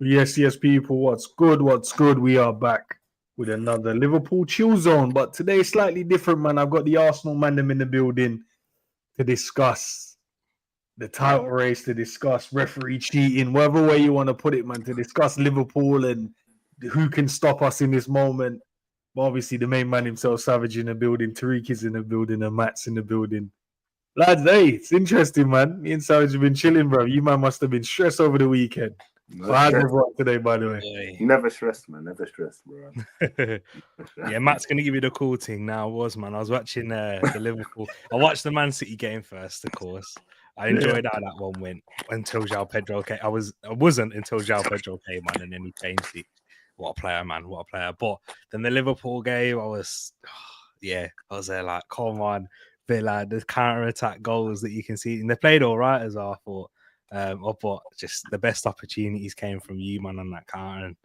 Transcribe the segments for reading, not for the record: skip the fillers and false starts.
Yes, yes, people. What's good? What's good? We are back with another Liverpool chill zone, but today slightly different, man. I've got the Arsenal man them in the building to discuss the title race, to discuss referee cheating, whatever way you want to put it, man. To discuss Liverpool and who can stop us in this moment. But obviously, the main man himself, Savage, in the building. Tariq is in the building, and Matt's in the building. Lads, hey, it's interesting, man. Me and Savage have been chilling, bro. You man must have been stressed over the weekend. No How's stress. everyone today, by the way? Never stressed, man. Never stressed, bro. Yeah, Matt's gonna give you the cool thing now. I was watching the Liverpool. I watched the Man City game first, of course. I enjoyed how that one went until João Pedro came. I wasn't until João Pedro came on, and then he changed it. What a player, man! What a player! But then the Liverpool game, I was there like, come on, bit like the counter-attack goals that you can see, and they played all right as I thought. But just the best opportunities came from you, man, on that counter, and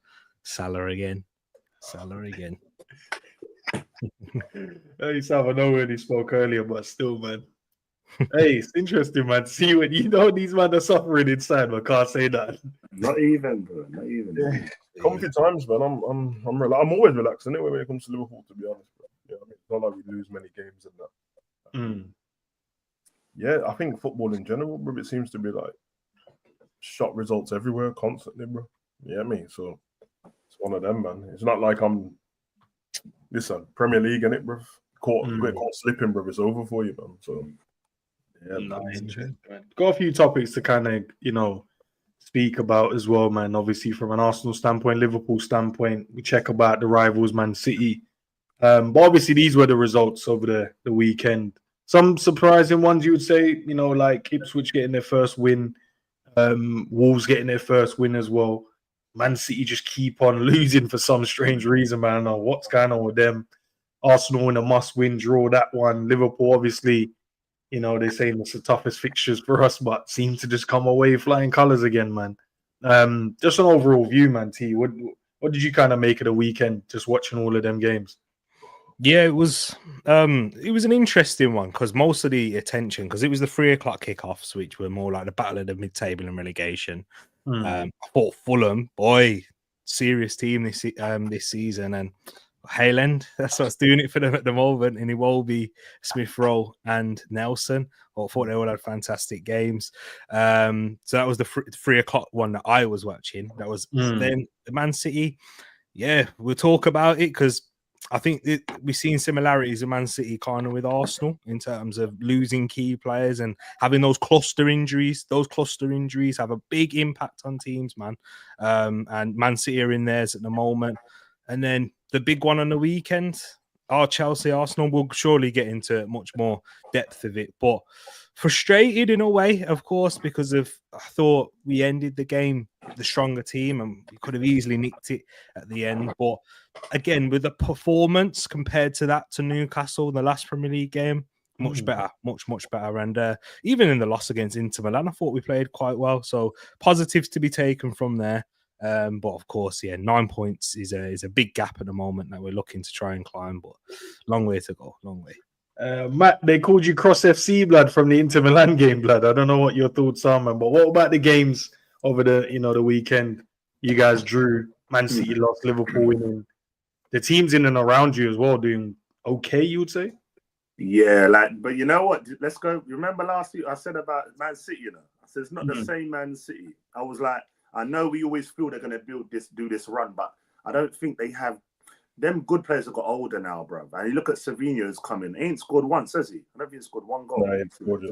Salah again. Hey, Sav, I know we already spoke earlier, but still, man. Hey, it's interesting, man. See when you know these men are suffering inside, but can't say that. Not even, bro. Not even. Yeah. Comfy times, man. I'm always relaxed anyway when it comes to Liverpool, to be honest. Bro. Yeah, I mean, it's not like we lose many games and that. Yeah, I think football in general, bro, it seems to be like shot results everywhere constantly, bro. Yeah, I mean, so it's one of them, man. It's not like listen, Premier League, innit, bro? Caught slipping, bro. It's over for you, man. So yeah, interesting, man. Got a few topics to kind of, speak about as well, man. Obviously, from an Arsenal standpoint, Liverpool standpoint, we check about the rivals, Man City. But obviously, these were the results over the weekend. Some surprising ones, you would say, like Ipswich getting their first win, Wolves getting their first win as well. Man City just keep on losing for some strange reason, man. I don't know what's going on with them. Arsenal in a must-win draw, that one. Liverpool, obviously, they're saying it's the toughest fixtures for us, but seem to just come away flying colours again, man. Just an overall view, man, T. What did you kind of make of the weekend, just watching all of them games? Yeah, it was an interesting one because most of the attention, because it was the 3:00 kickoffs, which were more like the battle of the mid-table and relegation. I thought Fulham, boy, serious team this season, and Hayland, that's what's doing it for them at the moment. And Iwobi, Smith Rowe, and Nelson. I thought they all had fantastic games. So that was the 3:00 one that I was watching. That was then the Man City. Yeah, we'll talk about it because I think we've seen similarities in Man City kind of with Arsenal in terms of losing key players and having those cluster injuries. Those cluster injuries have a big impact on teams, man. And Man City are in theirs at the moment. And then the big one on the weekend, Chelsea, Arsenal, will surely get into much more depth of it. But frustrated in a way, of course, because I thought we ended the game the stronger team and we could have easily nicked it at the end. But again, with the performance compared to Newcastle, the last Premier League game, much better. And even in the loss against Inter Milan, I thought we played quite well. So positives to be taken from there. But of course, 9 points is a big gap at the moment that we're looking to try and climb, but long way to go, long way. Matt, they called you Cross FC, blood, from the Inter Milan game, blood. I don't know what your thoughts are, man, but what about the games over the weekend? You guys drew, Man City lost, Liverpool winning. The teams in and around you as well doing okay, you would say? Yeah, but you know what? Let's go. Remember last week I said about Man City, I said it's not the same Man City. I was like, I know we always feel they're going to do this run, but I don't think they have. Them good players have got older now, bro. And you look at Savinho's coming. He ain't scored once, has he? I don't think he scored one goal. No,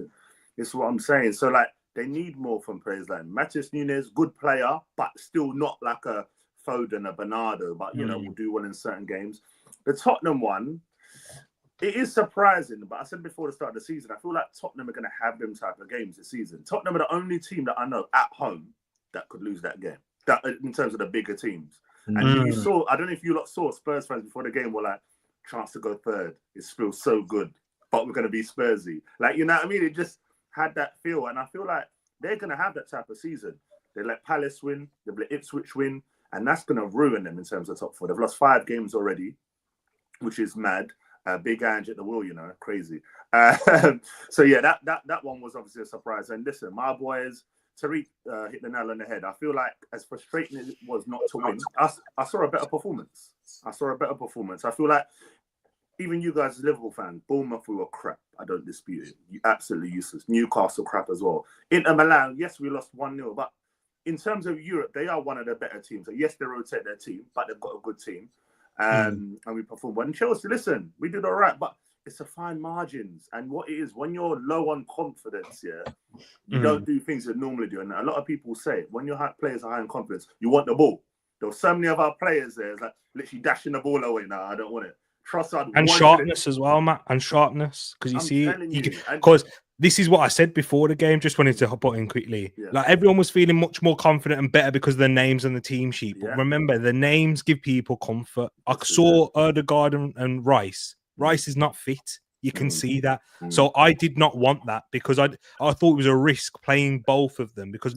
it's what I'm saying. So, they need more from players like Matheus Nunes, good player, but still not like a Foden, a Bernardo, but, will do well in certain games. The Tottenham one, it is surprising, but I said before the start of the season, I feel like Tottenham are going to have them type of games this season. Tottenham are the only team that I know at home that could lose that game, that in terms of the bigger teams. And you saw, I don't know if you lot saw Spurs fans before the game were like, chance to go third. It feels so good, but we're going to be Spursy. You know what I mean? It just had that feel. And I feel like they're going to have that type of season. They let Palace win, they let Ipswich win, and that's going to ruin them in terms of top four. They've lost 5 games already, which is mad. Big Ange at the wheel, crazy. So, yeah, that one was obviously a surprise. And listen, my boys, Tariq hit the nail on the head. I feel like as frustrating as it was not to win, I saw a better performance. I feel like even you guys as Liverpool fans, Bournemouth were crap. I don't dispute it. You absolutely useless. Newcastle crap as well. Inter Milan, yes, we lost 1-0, but in terms of Europe, they are one of the better teams. So yes, they rotate their team, but they've got a good team. And we performed well. And Chelsea, listen, we did all right, but it's a fine margins. And what it is, when you're low on confidence, you don't do things you normally do. And a lot of people say, when your players are high on confidence, you want the ball. There were so many of our players there, it's like literally dashing the ball away. No, I don't want it. Trossard and sharpness as well, Matt. And sharpness, because you see, because this is what I said before the game. Just wanted to hop in quickly. Yeah. Like everyone was feeling much more confident and better because of the names on the team sheet. But remember, the names give people comfort. I saw Odegaard and Rice. Rice is not fit. You can see that. So I did not want that because I thought it was a risk playing both of them because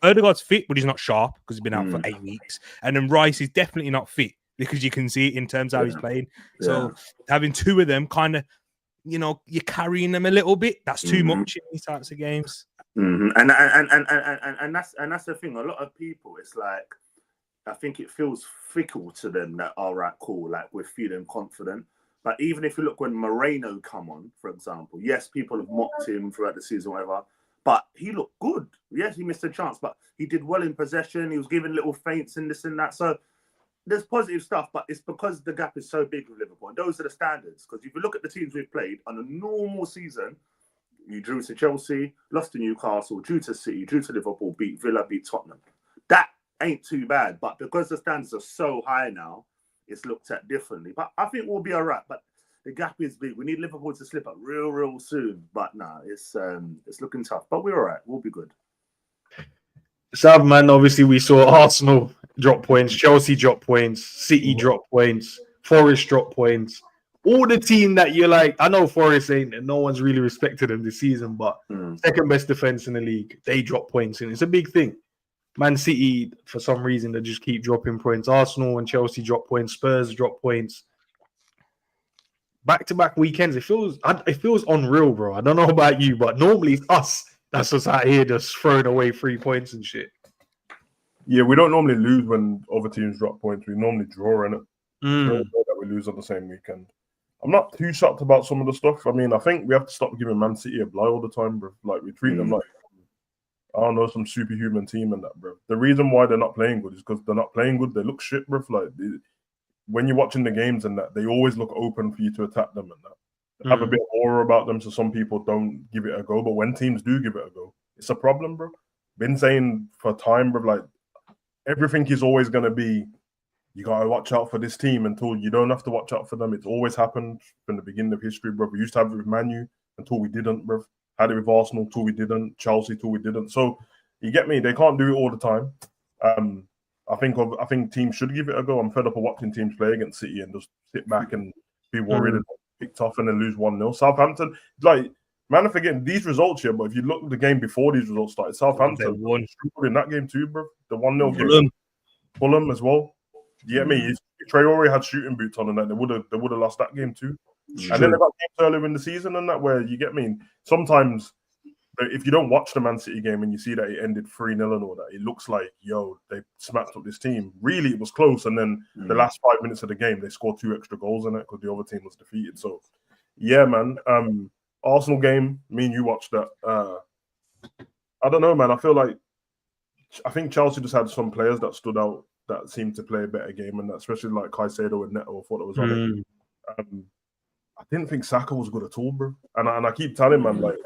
Odegaard's fit, but he's not sharp because he's been out for 8 weeks. And then Rice is definitely not fit because you can see it in terms of how he's playing. So having two of them kind of, you know, you're carrying them a little bit. That's too much in these types of games. And that's the thing. A lot of people, it's like, I think it feels fickle to them that, all right, cool, like we're feeling confident. But even if you look when Moreno come on, for example, yes, people have mocked him throughout the season, whatever, but he looked good. Yes, he missed a chance, but he did well in possession. He was giving little feints and this and that. So there's positive stuff, but it's because the gap is so big with Liverpool. And those are the standards. Because if you look at the teams we've played on a normal season, you drew to Chelsea, lost to Newcastle, drew to City, drew to Liverpool, beat Villa, beat Tottenham. That ain't too bad. But because the standards are so high now, it's looked at differently. But I think we'll be all right. But the gap is big. We need Liverpool to slip up real soon. But no, it's looking tough. But we're all right. We'll be good. Sav, man, obviously we saw Arsenal drop points, Chelsea drop points, City drop points, Forest drop points. All the team that you're like, I know Forest ain't, and no one's really respected them this season, but second best defense in the league, they drop points, and it's a big thing. Man City, for some reason, they just keep dropping points. Arsenal and Chelsea drop points, Spurs drop points. Back-to-back weekends, it feels unreal, bro. I don't know about you, but normally it's us that's just out here just throwing away 3 points and shit. Yeah, we don't normally lose when other teams drop points. We normally draw in it. That we lose on the same weekend. I'm not too shocked about some of the stuff. I mean, I think we have to stop giving Man City a blie all the time, bro. Like, we treat them like, I don't know, some superhuman team and that, bro. The reason why they're not playing good is because they're not playing good. They look shit, bro. Like, when you're watching the games and that, they always look open for you to attack them and that. They have a bit of aura about them, so some people don't give it a go. But when teams do give it a go, it's a problem, bro. Been saying for time, bro, like, everything is always going to be, you got to watch out for this team until you don't have to watch out for them. It's always happened from the beginning of history, bro. We used to have it with Man U until we didn't, bro. Had it with Arsenal till we didn't. Chelsea till we didn't. So, you get me? They can't do it all the time. I think teams should give it a go. I'm fed up of watching teams play against City and just sit back and be worried and picked off and then lose 1-0. Southampton, like, man, I'm forgetting these results here, but if you look at the game before these results started, Southampton won in that game too, bro. The 1-0 game. Fulham as well. You get me? If Traore had shooting boots on and that, they would have lost that game too. And then they got games earlier in the season and that where you get me. Sometimes if you don't watch the Man City game and you see that it ended 3-0 and all that, it looks like, yo, they smacked up this team. Really, it was close. And then the last 5 minutes of the game, they scored 2 extra goals in it because the other team was defeated. So, yeah, man. Arsenal game, me and you watched that. I don't know, man. I think Chelsea just had some players that stood out that seemed to play a better game, and that, especially like Caicedo and Neto. I thought it was on it. I didn't think Saka was good at all, bro. And I keep telling man, like,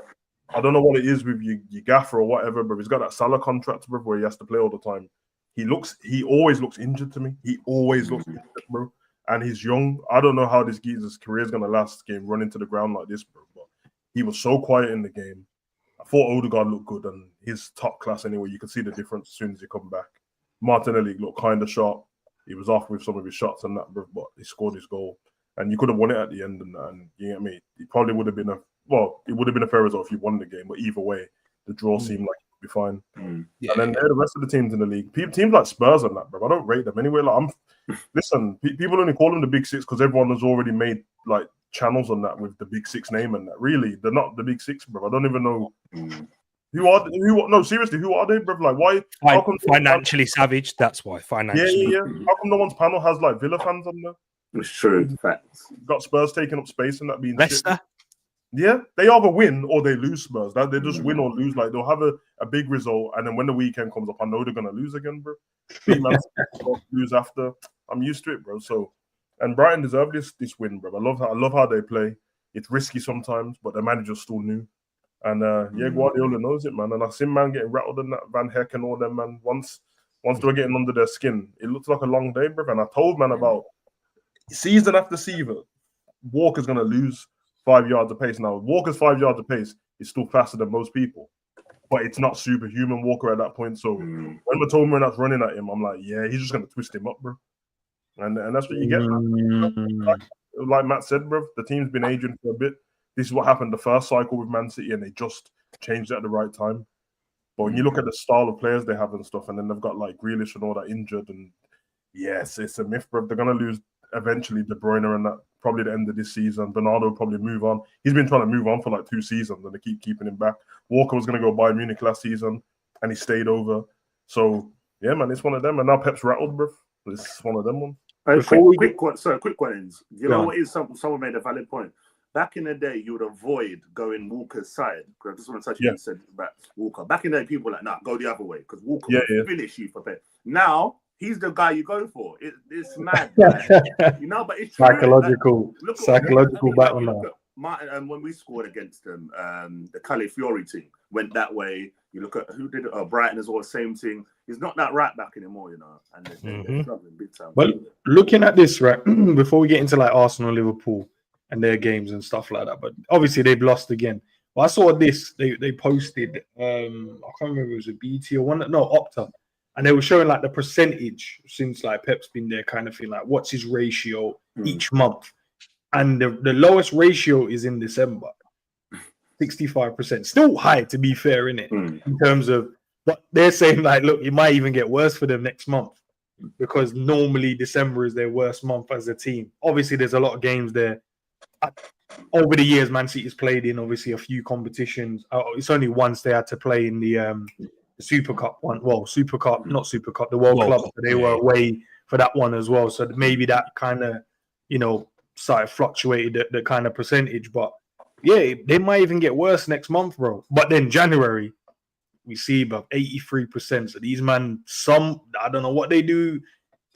I don't know what it is with your gaffer or whatever, but he's got that Salah contract, bro, where he has to play all the time. He always looks injured to me. He always looks injured, bro. And he's young. I don't know how this geezer's career is gonna last. Game running to the ground like this, bro. But he was so quiet in the game. I thought Odegaard looked good, and he's top class anyway. You can see the difference as soon as he come back. Martinelli looked kind of sharp. He was off with some of his shots and that, bro, but he scored his goal. And you could have won it at the end, and you get me. It probably would have been it would have been a fair result if you won the game. But either way, the draw seemed like it would be fine. Yeah. And then the rest of the teams in the league, teams like Spurs and that, bro, I don't rate them anyway. Like, listen, people only call them the Big Six because everyone has already made like channels on that with the Big Six name and that. Really, they're not the Big Six, bro. I don't even know. No, seriously, who are they, bro? Like, why? How come financially savage? That's why financially. Yeah. How come no one's panel has like Villa fans on there? It's true. Facts. Got Spurs taking up space and that being Leicester. shit. Yeah, they either win or they lose. Spurs. That they just win or lose. Like they'll have a big result, and then when the weekend comes up, I know they're gonna lose again, bro. Big man lose after. I'm used to it, bro. So, and Brighton deserve this win, bro. I love how they play. It's risky sometimes, but the manager's still new. And Guardiola knows it, man. And I seen man getting rattled in that Van Heck and all them, man. Once they were getting under their skin, it looked like a long day, bro. And I told man about season after season, Walker's gonna lose 5 yards of pace. Now, Walker's 5 yards of pace is still faster than most people, but it's not superhuman Walker at that point. So when Matoma that's running at him, I'm like, yeah, he's just gonna twist him up, bro. And that's what you get, man. Like Matt said, bro, the team's been aging for a bit. This is what happened the first cycle with Man City, and they just changed it at the right time. But when you look at the style of players they have and stuff, and then they've got like Grealish and all that injured, and yes, it's a myth, bro. They're gonna lose eventually De Bruyne and that probably the end of this season. Bernardo will probably move on. He's been trying to move on for like 2 seasons, and they keep keeping him back. Walker was gonna go Bayern Munich last season, and he stayed over. So yeah, man, it's one of them. And now Pep's rattled, bro. It's one of them ones. Quick one. You know what is someone made a valid point. Back in the day, you would avoid going Walker's side. Because I just want to touch you said about Walker. Back in the day, people were like, nah, go the other way. Because Walker will finish you for pay. Now, he's the guy you go for. It's mad. You know, but it's psychological battle now. Martin, and when we scored against them, the Califiori team went that way. You look at who did it, Brighton as well, same thing. He's not that right back anymore, you know, and they're struggling big time. But looking at this, right, before we get into like Arsenal, Liverpool, and their games and stuff like that, but obviously they've lost again. But I saw this, they posted, I can't remember if it was a BT or Opta, and they were showing like the percentage since like Pep's been there, kind of thing, like what's his ratio each month. And the lowest ratio is in December, 65%. Still high, to be fair, innit? In terms of, but they're saying like, look, it might even get worse for them next month because normally December is their worst month as a team. Obviously, there's a lot of games there. Over the years, Man City's played in obviously a few competitions. It's only once they had to play in the Super Cup one. Well, Super Cup, not Super Cup, the World Club. They were away for that one as well. So maybe that kind of, started fluctuated the kind of percentage. But yeah, they might even get worse next month, bro. But then January, we see about 83%. So these man, I don't know what they do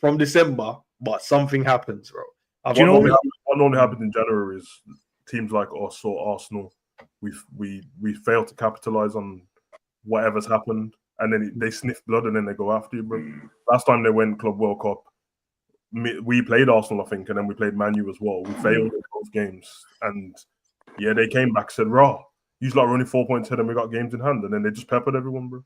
from December, but something happens, bro. What normally happens in January is teams like us or Arsenal, we fail to capitalize on whatever's happened, and then they sniff blood and then they go after you, bro. Last time they went Club World Cup, we played Arsenal, I think, and then we played Man U as well. We failed in both games, and yeah, they came back, said, "Raw, you lot are only 4 points ahead, and we got games in hand," and then they just peppered everyone, bro.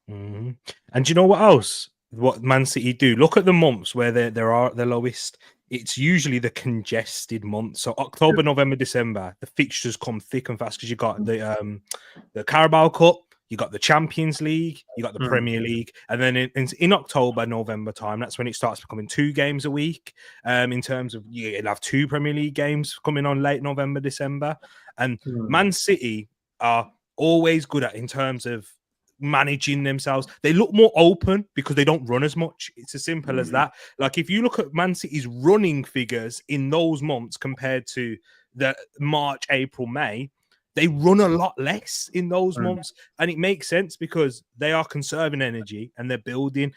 And do you know what else? What Man City do? Look at the months where they're at their lowest. It's usually the congested months. So October, November, December, the fixtures come thick and fast because you got the Carabao Cup, you got the Champions League, you got the Premier League, and then in October, November time, that's when it starts becoming 2 games a week. In terms of you'll have 2 Premier League games coming on late November, December, and Man City are always good at in terms of managing themselves. They look more open because they don't run as much. It's as simple as that. Like if you look at Man City's running figures in those months compared to the March, April, May, they run a lot less in those months, and it makes sense because they are conserving energy and they're building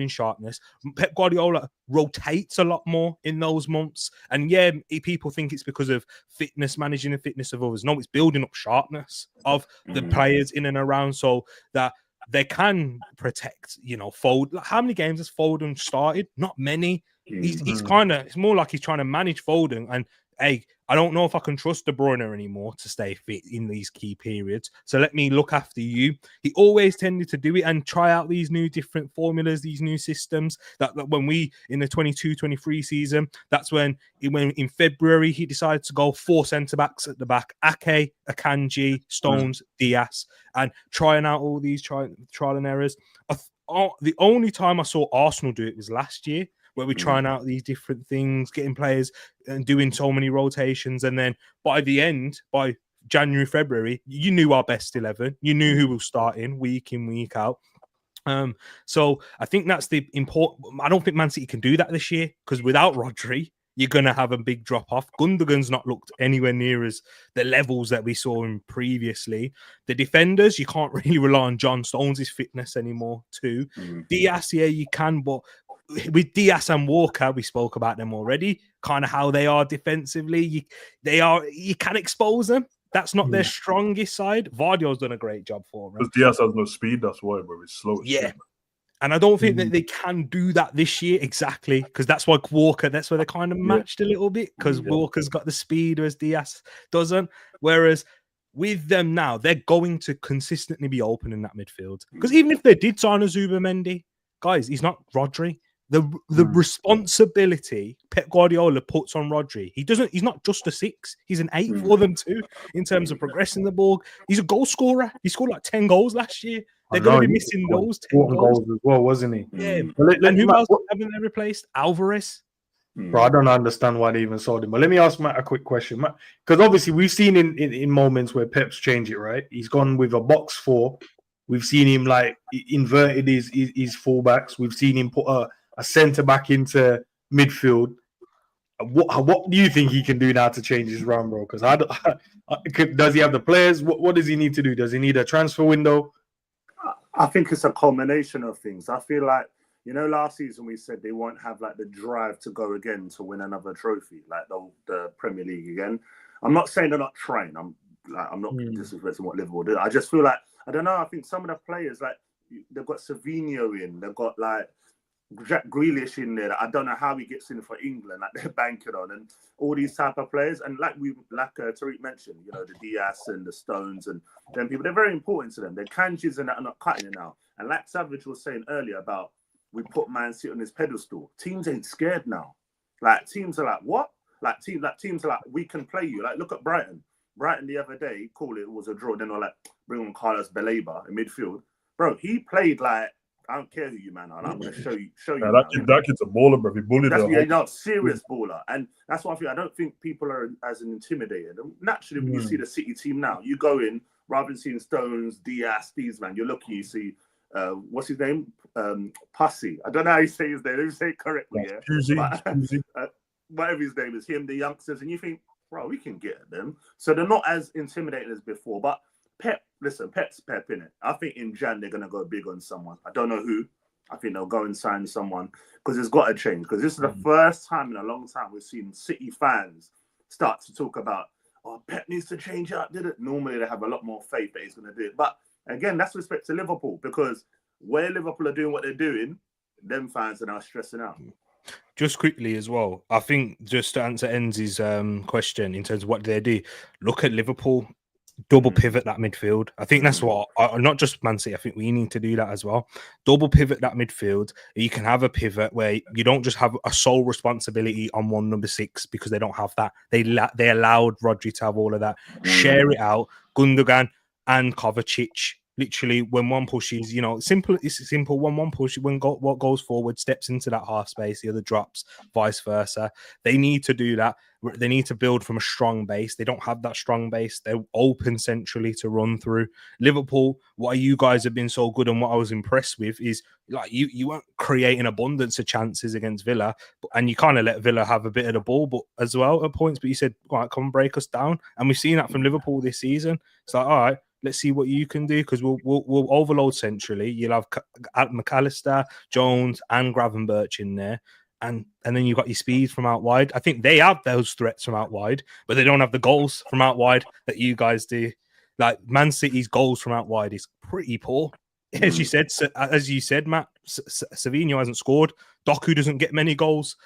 sharpness. Pep Guardiola rotates a lot more in those months, and yeah, people think it's because of fitness, managing the fitness of others. No, it's building up sharpness of the players in and around so that they can protect, Foden. Like, how many games has Foden started? Not many. It's more like he's trying to manage Foden, and hey, I don't know if I can trust De Bruyne anymore to stay fit in these key periods. So let me look after you. He always tended to do it and try out these new different formulas, these new systems. That when we, in the 22-23 season, that's when in February, he decided to go 4 centre-backs at the back. Ake, Akanji, Stones, Diaz, and trying out all these trial and errors. The only time I saw Arsenal do it was last year, where we're trying out these different things, getting players and doing so many rotations. And then by the end, by January, February, you knew our best 11. You knew who was starting week in, week out. So I think that's the important. I don't think Man City can do that this year because without Rodri, you're going to have a big drop off. Gundogan's not looked anywhere near as the levels that we saw him previously. The defenders, you can't really rely on John Stones' fitness anymore too. Diaz, yeah, you can, but with Diaz and Walker, we spoke about them already, kind of how they are defensively. You can expose them. That's not their strongest side. Vardio's done a great job for them. Because Diaz has no speed, that's why, bro. He's slow as shit. And I don't think that they can do that this year exactly, because that's why Walker, that's where they kind of matched a little bit, because Walker's got the speed, whereas Diaz doesn't. Whereas with them now, they're going to consistently be open in that midfield. Because even if they did sign a Zubamendi, guys, he's not Rodri. The responsibility Pep Guardiola puts on Rodri, he's not just a 6, he's an 8 for them too, in terms of progressing the ball. He's a goal scorer. He scored like 10 goals last year. They're going to be missing those 10 goals as well, wasn't he? Yeah. And who else haven't they replaced? Alvarez. Bro, I don't understand why they even sold him. But let me ask Matt a quick question, Matt, because obviously we've seen in moments where Pep's changed it, right? He's gone with a box 4. We've seen him like inverted his fullbacks. We've seen him put a centre back into midfield. What do you think he can do now to change his run, bro? Because does he have the players? What does he need to do? Does he need a transfer window? I think it's a culmination of things. I feel like, last season we said they won't have like the drive to go again to win another trophy, like the Premier League again. I'm not saying they're not trying. I'm not disrespecting what Liverpool did. I just feel like, I don't know, I think some of the players, like, they've got Savinho in, they've got like Jack Grealish in there. I don't know how he gets in for England, like they're banking on, and all these type of players. And like Tariq mentioned, the Diaz and the Stones and them people, they're very important to them. Their Kanjis and that are not cutting it now. And like Savage was saying earlier about we put Man City on this pedestal. Teams ain't scared now. Like teams are like, what? Like teams are like, we can play you. Like look at Brighton. Brighton the other day, it was a draw. Then they're like, bring on Carlos Baleba in midfield. Bro, he played like, I don't care who you man are. I'm going to show you. That kid's a baller, bro. He bullied him. Serious baller. And that's why I don't think people are as intimidated. Naturally, when you see the City team now, you go in, rather than seeing Stones, Diaz, these man, you're looking, you see, what's his name? Pussy. I don't know how you say his name. Let me say it correctly. Whatever his name is, him, the youngsters, and you think, bro, we can get at them. So they're not as intimidating as before. But Pep's Pep, innit? I think in Jan they're going to go big on someone. I don't know who. I think they'll go and sign someone because it's got to change. Because this is the first time in a long time we've seen City fans start to talk about, Pep needs to change up, did it? Normally they have a lot more faith that he's going to do it. But again, that's respect to Liverpool, because where Liverpool are doing what they're doing, them fans are now stressing out. Just quickly as well, I think just to answer Enz's question in terms of what they do, look at Liverpool. Double pivot that midfield. I think that's what, not just Man City, I think we need to do that as well. Double pivot that midfield. You can have a pivot where you don't just have a sole responsibility on one number 6 because they don't have that. They allowed Rodri to have all of that. Share it out. Gundogan and Kovacic. Literally, when one pushes, simple. It's simple. When one pushes, what goes forward steps into that half space, the other drops, vice versa. They need to do that. They need to build from a strong base. They don't have that strong base. They're open centrally to run through. Liverpool, why you guys have been so good and what I was impressed with is like you weren't creating abundance of chances against Villa, and you kind of let Villa have a bit of the ball, but as well at points. But you said, all right, come break us down, and we've seen that from Liverpool this season. It's like, all right, let's see what you can do, because we'll overload centrally. You'll have McAllister, Jones, and Gravenberch in there. And then you've got your speed from out wide. I think they have those threats from out wide, but they don't have the goals from out wide that you guys do. Like Man City's goals from out wide is pretty poor. As you said, Matt, Savinho hasn't scored. Doku doesn't get many goals.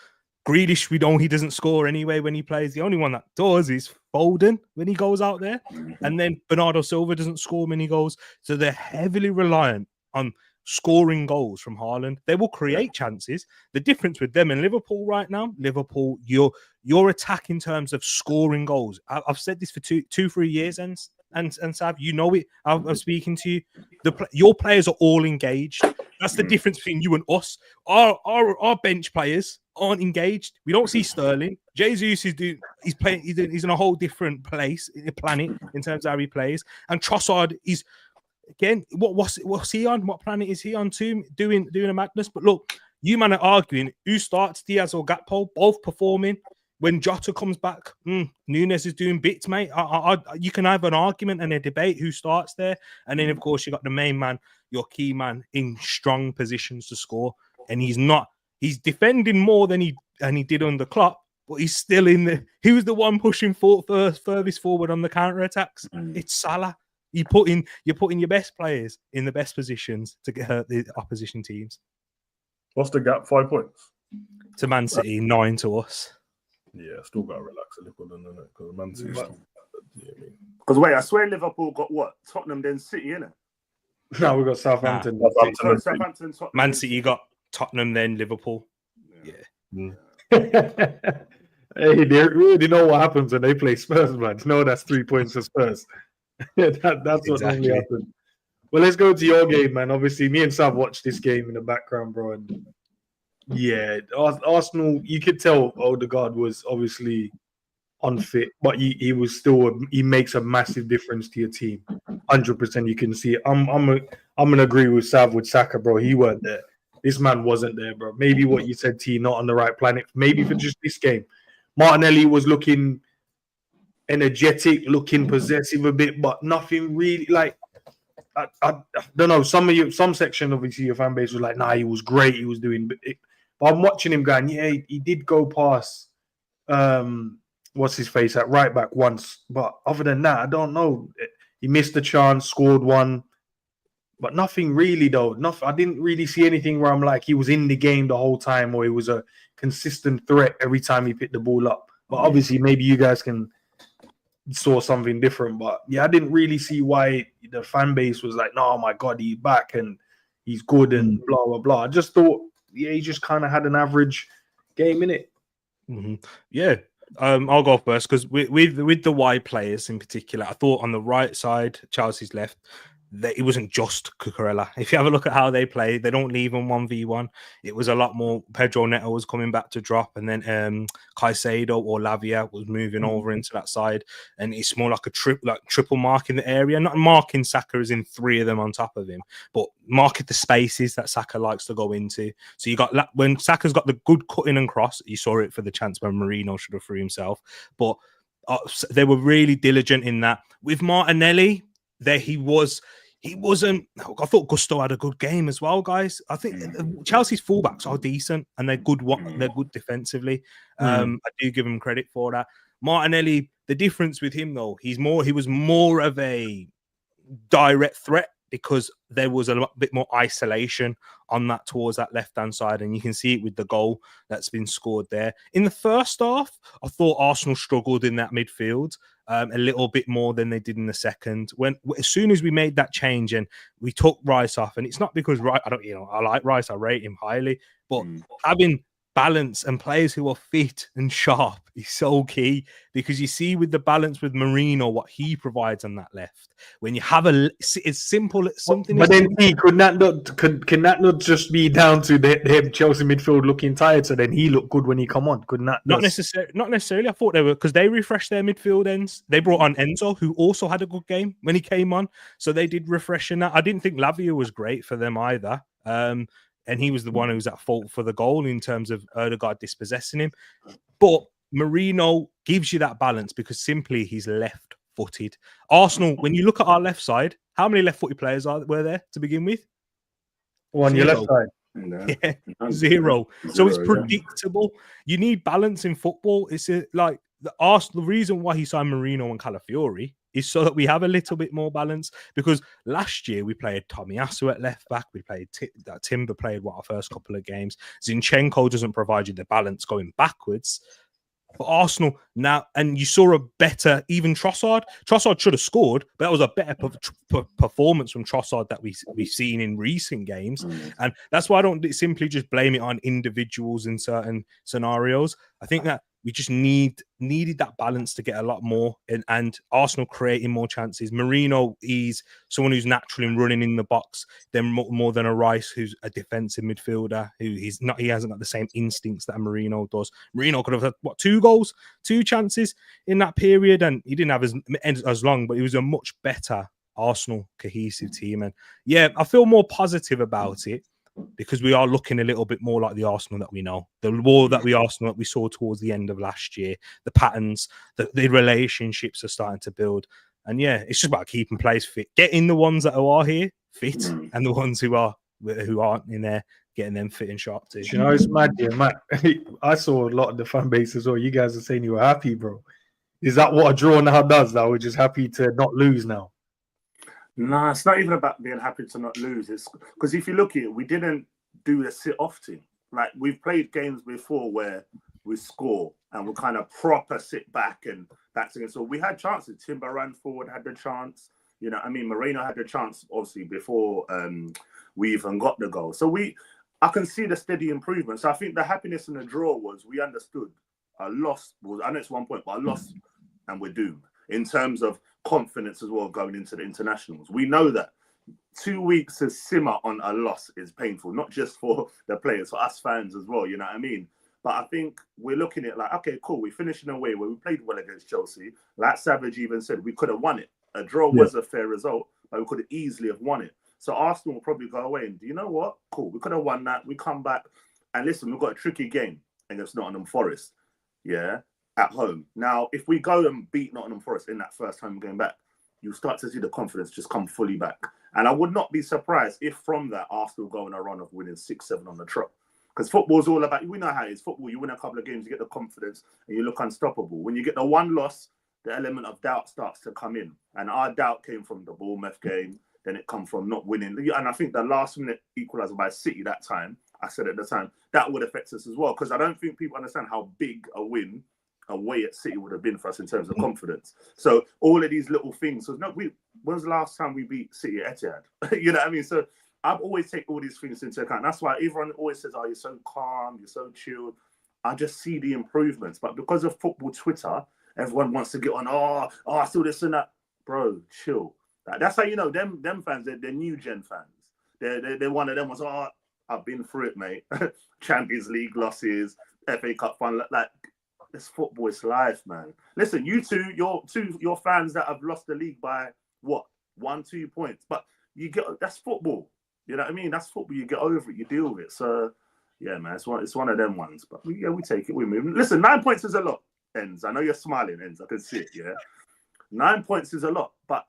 Grealish, we know he doesn't score anyway when he plays. The only one that does is Foden when he goes out there. And then Bernardo Silva doesn't score many goals. So they're heavily reliant on scoring goals from Haaland. They will create chances. The difference with them and Liverpool right now, Liverpool, your attack in terms of scoring goals. I've said this for 2-3 years, and Sav, you know it. I'm speaking to you. Your players are all engaged. That's the difference between you and us. Our bench players aren't engaged. We don't see Sterling. Jesus is doing. He's playing. He's in a whole different place, a planet in terms of how he plays. And Trossard is again. What's he on? What planet is he on? Too doing a madness. But look, you man are arguing who starts, Diaz or Gakpo, both performing. When Jota comes back, Nunes is doing bits, mate. You can have an argument and a debate who starts there. And then, of course, you got the main man, your key man, in strong positions to score. And he's not. He's defending more than he did on the Klopp, but he's still in the. He was the one pushing furthest forward on the counter attacks. It's Salah. You're putting your best players in the best positions to get hurt the opposition teams. What's the gap? 5 points to Man City, 9 to us. Yeah, still gotta relax a little, then, innit? Because Man City. Because wait, I swear Liverpool got what? Tottenham, then City, innit? No, we got Southampton. Southampton, Tottenham. Man City got Tottenham, then Liverpool. Yeah. Hey, they already know what happens when they play Spurs, man. You know that's 3 points for Spurs. That's what normally happens. Well, let's go to your game, man. Obviously, me and Sav watched this game in the background, bro. And yeah, Arsenal, you could tell Odegaard was obviously unfit, but he was still he makes a massive difference to your team. 100%, you can see it. I'm gonna agree with Sav with Saka, bro. He weren't there. This man wasn't there, bro. Maybe what you said, T, not on the right planet. Maybe for just this game, Martinelli was looking energetic, looking possessive a bit, but nothing really like. I don't know. Some section obviously your fan base was like, nah, he was great. He was doing. But I'm watching him going, yeah, he did go past. What's his face at right back once, but other than that, I don't know. He missed a chance, scored one, but nothing really though. I didn't really see anything where I'm like he was in the game the whole time, or he was a consistent threat every time he picked the ball up. But obviously, maybe you guys saw something different. But yeah, I didn't really see why the fan base was like, no, my God, he's back and he's good and blah blah blah. I just thought, yeah, he just kind of had an average game in it. Mm-hmm. Yeah. I'll go first because with the wide players in particular, I thought on the right side, Chelsea's left, that it wasn't just Cucurella. If you have a look at how they play, they don't leave on 1v1. It was a lot more. Pedro Neto was coming back to drop, and then Caicedo or Lavia was moving over into that side, and it's more like a triple mark in the area. Not marking Saka as in 3 of them on top of him, but marking the spaces that Saka likes to go into. So you got when Saka's got the good cutting and cross, you saw it for the chance when Marino should have threw himself, but they were really diligent in that. With Martinelli, he wasn't. I thought Gusto had a good game as well, guys. I think Chelsea's fullbacks are decent and they're good. They're good defensively. I do give him credit for that. Martinelli, the difference with him though, he was more of a direct threat because there was a bit more isolation on that towards that left-hand side, and you can see it with the goal that's been scored there. In the first half, I thought Arsenal struggled in that midfield a little bit more than they did in the second. As soon as we made that change and we took Rice off, and it's not because I like Rice, I rate him highly, but having balance and players who are fit and sharp is so key, because you see with the balance with Marino what he provides on that left. When you have it's simple something. But then can that not just be down to the Chelsea midfield looking tired? So then he looked good when he come on. Not necessarily. I thought they were, because they refreshed their midfield ends. They brought on Enzo, who also had a good game when he came on. So they did refresh in that. I didn't think Lavia was great for them either. And he was the one who was at fault for the goal in terms of Odegaard dispossessing him. But Marino gives you that balance because simply he's left-footed. Arsenal, when you look at our left side, how many left-footed players were there to begin with? On your left side. Yeah, 0. So it's predictable. You need balance in football. It's like the reason why he signed Marino and Calafiori is so that we have a little bit more balance, because last year we played Tomiyasu at left back. We played Timber played our first couple of games. Zinchenko doesn't provide you the balance going backwards. For Arsenal now, and you saw a better, even Trossard. Trossard should have scored, but that was a better performance from Trossard that we've seen in recent games. And that's why I don't simply just blame it on individuals in certain scenarios. I think that we just needed that balance to get a lot more, and Arsenal creating more chances. Marino, he's someone who's naturally running in the box, then more than a Rice, who's a defensive midfielder, who he hasn't got the same instincts that Marino does. Marino could have had 2 goals, 2 chances in that period, and he didn't have as long, but he was a much better Arsenal cohesive team. And yeah, I feel more positive about it, because we are looking a little bit more like the Arsenal that we know, the Arsenal that we saw towards the end of last year. The patterns, the relationships are starting to build, and yeah, it's just about keeping players fit, getting the ones that are here fit, and the ones who aren't in there, getting them fit and sharp too. You know, it's mad, yeah, Matt. I saw a lot of the fan base as well. You guys are saying you were happy, bro. Is that what a draw now does? That we're just happy to not lose now? No, it's not even about being happy to not lose. It's because if you look at it, we didn't do a sit-off team. Like, we've played games before where we score and we kind of proper sit back and that's it. So we had chances. Timber ran forward, had the chance. You know, I mean, Moreno had the chance, obviously, before we even got the goal. So I can see the steady improvement. So I think the happiness in the draw was we understood a loss was, I know it's 1 point, but a loss and we're doomed in terms of confidence as well going into the internationals. We know that 2 weeks to simmer on a loss is painful, not just for the players, for us fans as well, you know what I mean? But I think we're looking at like, okay, cool, we finished in a way where we played well against Chelsea. Like Savage even said, we could have won it. A draw was a fair result, but we could have easily have won it. So Arsenal will probably go away and, do you know what? Cool, we could have won that. We come back and listen, we've got a tricky game against Nottingham Forest, yeah, at home. Now, if we go and beat Nottingham Forest in that first time we're going back, you start to see the confidence just come fully back. And I would not be surprised if from that Arsenal go on a run of winning 6-7 on the trot. Because football's all about, we know how it is. Football, you win a couple of games, you get the confidence and you look unstoppable. When you get the one loss, the element of doubt starts to come in. And our doubt came from the Bournemouth game. Then it come from not winning. And I think the last minute equaliser by City that time, I said at the time, that would affect us as well. Because I don't think people understand how big a win away at City would have been for us in terms of confidence. So all of these little things. So when was the last time we beat City at Etihad? You know what I mean? So I've always take all these things into account. That's why everyone always says, oh, you're so calm, you're so chilled. I just see the improvements. But because of football Twitter, everyone wants to get on, oh, I saw this and that. Bro, chill. That's how you know them fans, they're new gen fans. They're one of them ones, oh, I've been through it, mate. Champions League losses, FA Cup fun, like it's football, it's life, man. Listen, you your fans that have lost the league by what, 1-2 points, but you get, that's football. You know what I mean? That's football. You get over it, you deal with it. So yeah, man, it's one of them ones. But we take it, we move. Listen, 9 points is a lot, Endz. I know you're smiling, Endz. I can see it. Yeah, 9 points is a lot, but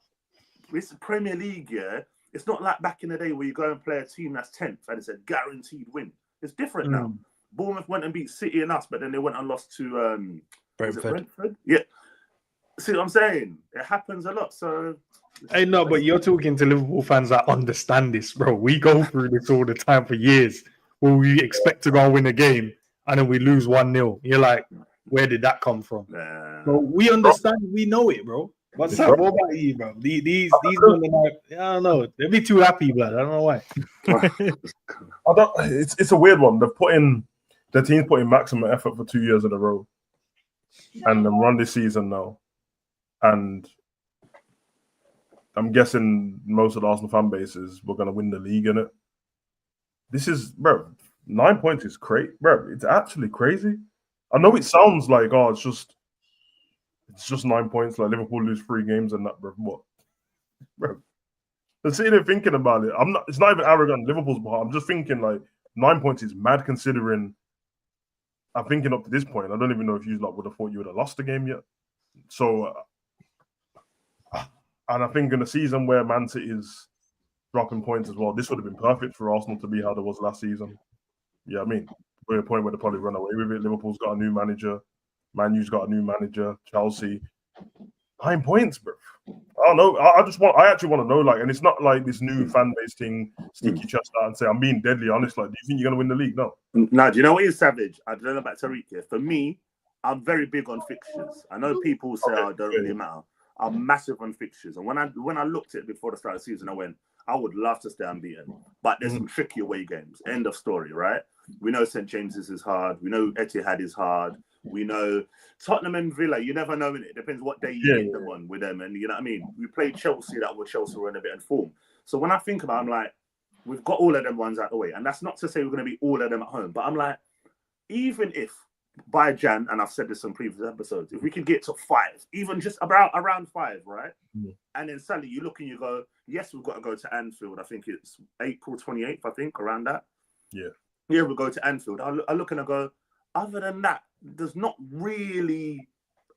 it's Premier League. Yeah, it's not like back in the day where you go and play a team that's 10th and it's a guaranteed win. It's different now. Bournemouth went and beat City and us, but then they went and lost to Brentford. Yeah. See what I'm saying? It happens a lot. So hey, no, but you're talking to Liverpool fans that understand this, bro. We go through this all the time for years where we expect to go win a game and then we lose 1-0. You're like, where did that come from? So we understand, we know it, bro. What's up? What about you, bro? These women are, I don't know. They'll be too happy, blood. I don't know why. It's a weird one. The team's put in maximum effort for 2 years in a row, and then run this season now. And I'm guessing most of the Arsenal fan bases we're gonna win the league in it. This is, bro, 9 points is crazy, bro. It's actually crazy. I know it sounds like, oh, it's just 9 points. Like Liverpool lose 3 games and that, bro. What, bro? I'm sitting there thinking about it. It's not even arrogant on Liverpool's part. I'm just thinking like 9 points is mad considering. I'm thinking up to this point, I don't even know if you would have thought you would have lost the game yet. So, and I think in a season where Man City is dropping points as well, this would have been perfect for Arsenal to be how it was last season. Yeah, I mean, we're at a point where they probably run away with it. Liverpool's got a new manager. Man U's got a new manager. Chelsea, 9 points, bro. I don't know. I actually want to know, like, and it's not like this new fan base thing, stick your chest out and say, I'm being deadly honest. Like, do you think you're going to win the league? No. No, do you know what is savage? I don't know about Tariq here. For me, I'm very big on fixtures. I know people say, oh, it don't really matter. I'm massive on fixtures. And when I looked at it before the start of the season, I went, I would love to stay unbeaten. But there's some tricky away games. End of story, right? We know St. James's is hard. We know Etihad is hard. We know Tottenham and Villa. You never know. It depends what day you hit them on with them, and you know what I mean. We played Chelsea. That was Chelsea were in a bit of form. So when I think about it, I'm like, we've got all of them ones out the way, and that's not to say we're going to be all of them at home. But I'm like, even if by Jan, and I've said this in previous episodes, if we could get to 5, even just around 5, right? And then suddenly you look and you go, yes, we've got to go to Anfield. I think it's April 28th, I think, around that. Yeah, we'll go to Anfield. I look and I go, other than that, there's not really,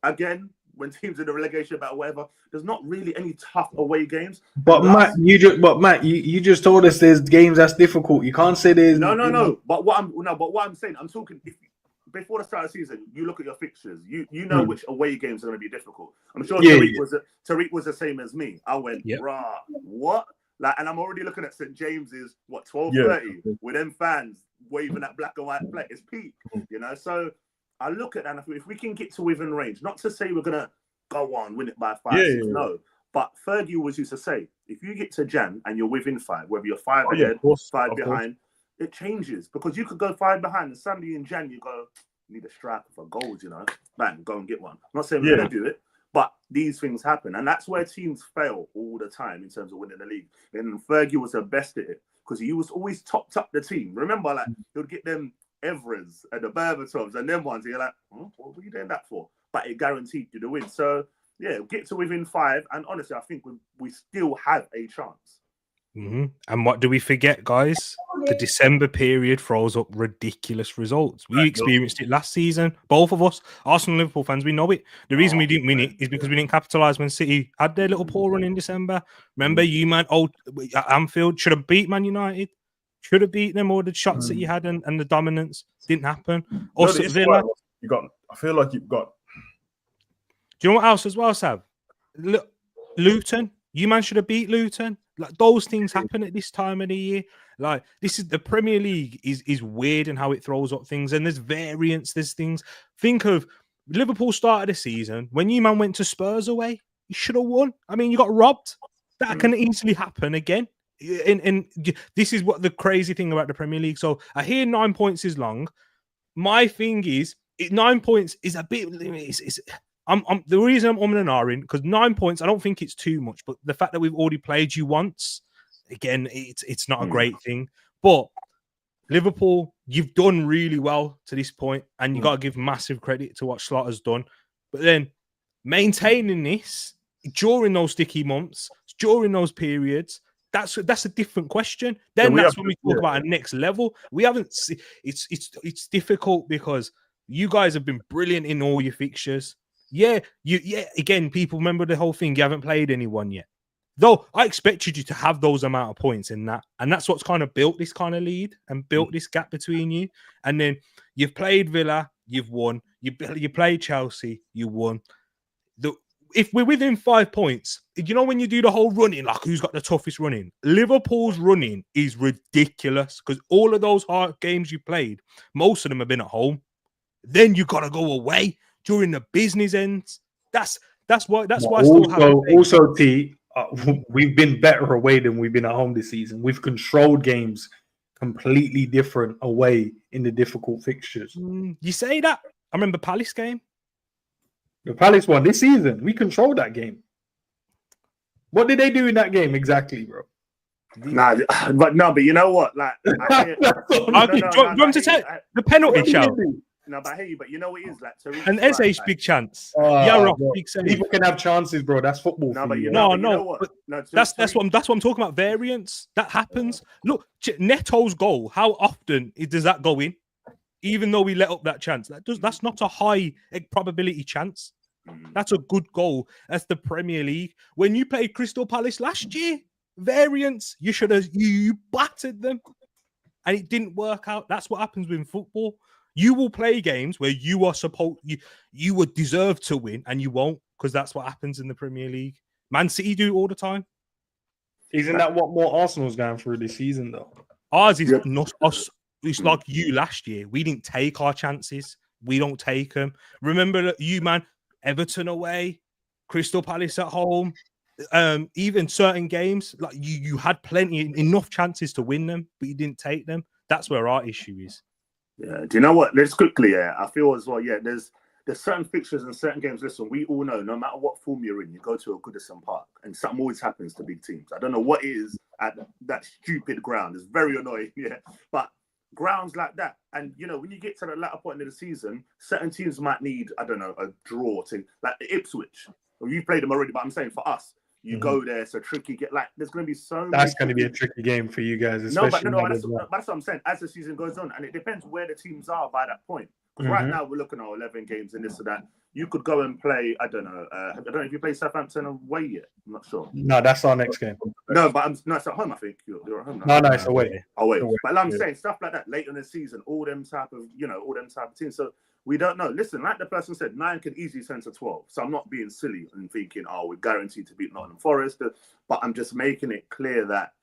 again, when teams in the relegation battle, whatever, there's not really any tough away games. But Matt, you just told us there's games that's difficult. You can't say there's no. But what I'm saying, I'm talking before the start of the season, you look at your fixtures. You know which away games are going to be difficult. I'm sure Tariq was the same as me. I went, rah, what? Like, and I'm already looking at St. James's 12:30 with them fans waving that black and white flag. It's peak, you know. So I look at that and I think if we can get to within range, not to say we're gonna go on win it by 5, 6, no. But Fergie always used to say, if you get to Jan and you're within 5, whether you're 5 ahead, 5 behind, it changes because you could go 5 behind and suddenly in Jan you go, need a striker for goals, you know, bang, go and get one. I'm not saying we're gonna do it, but these things happen, and that's where teams fail all the time in terms of winning the league. And Fergie was the best at it because he was always topped up the team. Remember, like he would get them Evras and the Berbatovs and them ones. And you're like, what were you doing that for? But it guaranteed you the win. So yeah, get to within 5, and honestly, I think we still have a chance. And what do we forget, guys? The December period throws up ridiculous results. We experienced it last season. Both of us, Arsenal and Liverpool fans, we know it. The reason we didn't win it is because we didn't capitalise when City had their little poor run in December. Remember, you man, Anfield should have beat Man United. Should have beat them, all the shots that you had and the dominance didn't happen. Also, Villa. I feel like you've got. Do you know what else as well, Sav? Luton. You man should have beat Luton. Like those things happen at this time of the year. Like this is the Premier League is weird in how it throws up things, and there's variance. There's things. Think of Liverpool started the season when you man went to Spurs away. You should have won. I mean, you got robbed. That can easily happen again. And this is what the crazy thing about the Premier League. So I hear 9 points is long. My thing is, 9 points is a bit. The reason I'm umming and ahhing because 9 points, I don't think it's too much, but the fact that we've already played you once, again, it's not a great thing. But Liverpool, you've done really well to this point, and you got to give massive credit to what Slaughter's done. But then maintaining this during those sticky months, during those periods, that's a different question. Then that's when we talk about a next level. We haven't. It's difficult because you guys have been brilliant in all your fixtures. Again, people remember the whole thing. You haven't played anyone yet. Though I expected you to have those amount of points in that. And that's what's kind of built this kind of lead and built this gap between you. And then you've played Villa, you've won. You played Chelsea, you won. If we're within 5 points, you know when you do the whole running, like who's got the toughest running? Liverpool's running is ridiculous because all of those hard games you played, most of them have been at home. Then you got to go away during the business ends. That's why I still have also T. We've been better away than we've been at home this season. We've controlled games completely different away in the difficult fixtures. You say that? I remember Palace game. The Palace one this season. We controlled that game. What did they do in that game exactly, bro? But you know what? Like, do you want to take the penalty shout? No, but I hear you. But you know what it is like. And Eze's big chance. Big save. People can have chances, bro. That's football. That's what I'm talking about. Variance that happens. Look, Neto's goal. How often does that go in? Even though we let up that chance, that's not a high probability chance. That's a good goal. That's the Premier League. When you played Crystal Palace last year, variance, you battered them, and it didn't work out. That's what happens with football. You will play games where you are you would deserve to win, and you won't because that's what happens in the Premier League. Man City do it all the time. Isn't that what more Arsenal's going through this season, though? Ours is not us. It's like you last year. We didn't take our chances. We don't take them. Remember you, man, Everton away, Crystal Palace at home, even certain games, like you had enough chances to win them, but you didn't take them. That's where our issue is. Yeah. Do you know what? Let's quickly. Yeah, I feel as well. Yeah, there's certain fixtures and certain games. Listen, we all know no matter what form you're in, you go to a Goodison Park, and something always happens to big teams. I don't know what it is at that stupid ground. It's very annoying. Yeah, but grounds like that, and when you get to the latter point of the season, certain teams might need, I don't know, a draw to like Ipswich. Well, you played them already, but I'm saying for us. You go there, it's a tricky get. Like, there's going to be so. That's going to be a tricky game for you guys, especially. That's what I'm saying. As the season goes on, and it depends where the teams are by that point. Because right now we're looking at 11 games and this or that. You could go and play. I don't know. I don't know if you play Southampton away yet. I'm not sure. No, that's our next game. No, but it's at home. I think you're at home now. No, it's away. Away. But I'm saying stuff like that late in the season. All them type of teams. So. We don't know. Listen, like the person said, 9 can easily turn to 12. So I'm not being silly and thinking, we're guaranteed to beat Nottingham Forest. But I'm just making it clear that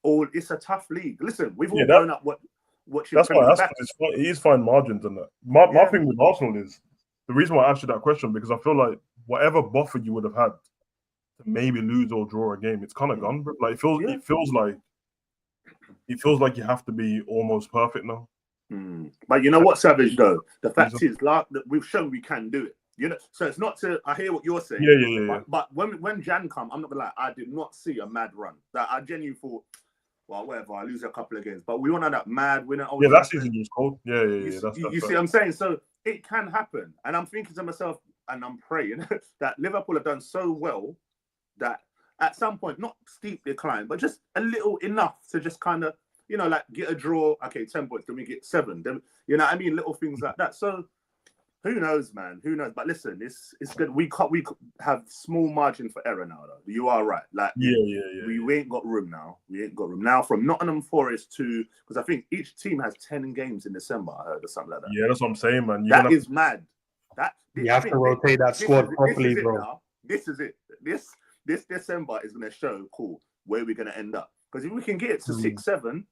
it's a tough league. Listen, we've all grown up watching. That's why it is fine margins and that. My thing with Arsenal is the reason why I asked you that question, because I feel like whatever buffer you would have had to maybe lose or draw a game, it's kind of gone. Like it feels like you have to be almost perfect now. But you know what, Savage, though? The fact is, like, we've shown we can do it. So it's not to. I hear what you're saying. Yeah. But when Jan come, I'm not gonna lie. I did not see a mad run. That I genuinely thought, well, whatever. I lose a couple of games, but we want that mad winner. That season was cold. Yeah. You see what I'm saying? So it can happen, and I'm thinking to myself, and I'm praying that Liverpool have done so well that at some point, not steep decline, but just a little enough to just kind of. Like get a draw. Okay, 10 points. Then we get 7. Then what I mean, little things like that. So who knows, man? Who knows? But listen, it's good. We have small margin for error now, though. You are right. Like we ain't got room now. We ain't got room now from Nottingham Forest to because I think each team has 10 games in December. I heard or something like that. Yeah, that's what I'm saying, man. That is mad. You have to rotate that squad properly, bro. This is it. This December is going to show where we're going to end up. Because if we can get it to 6-7.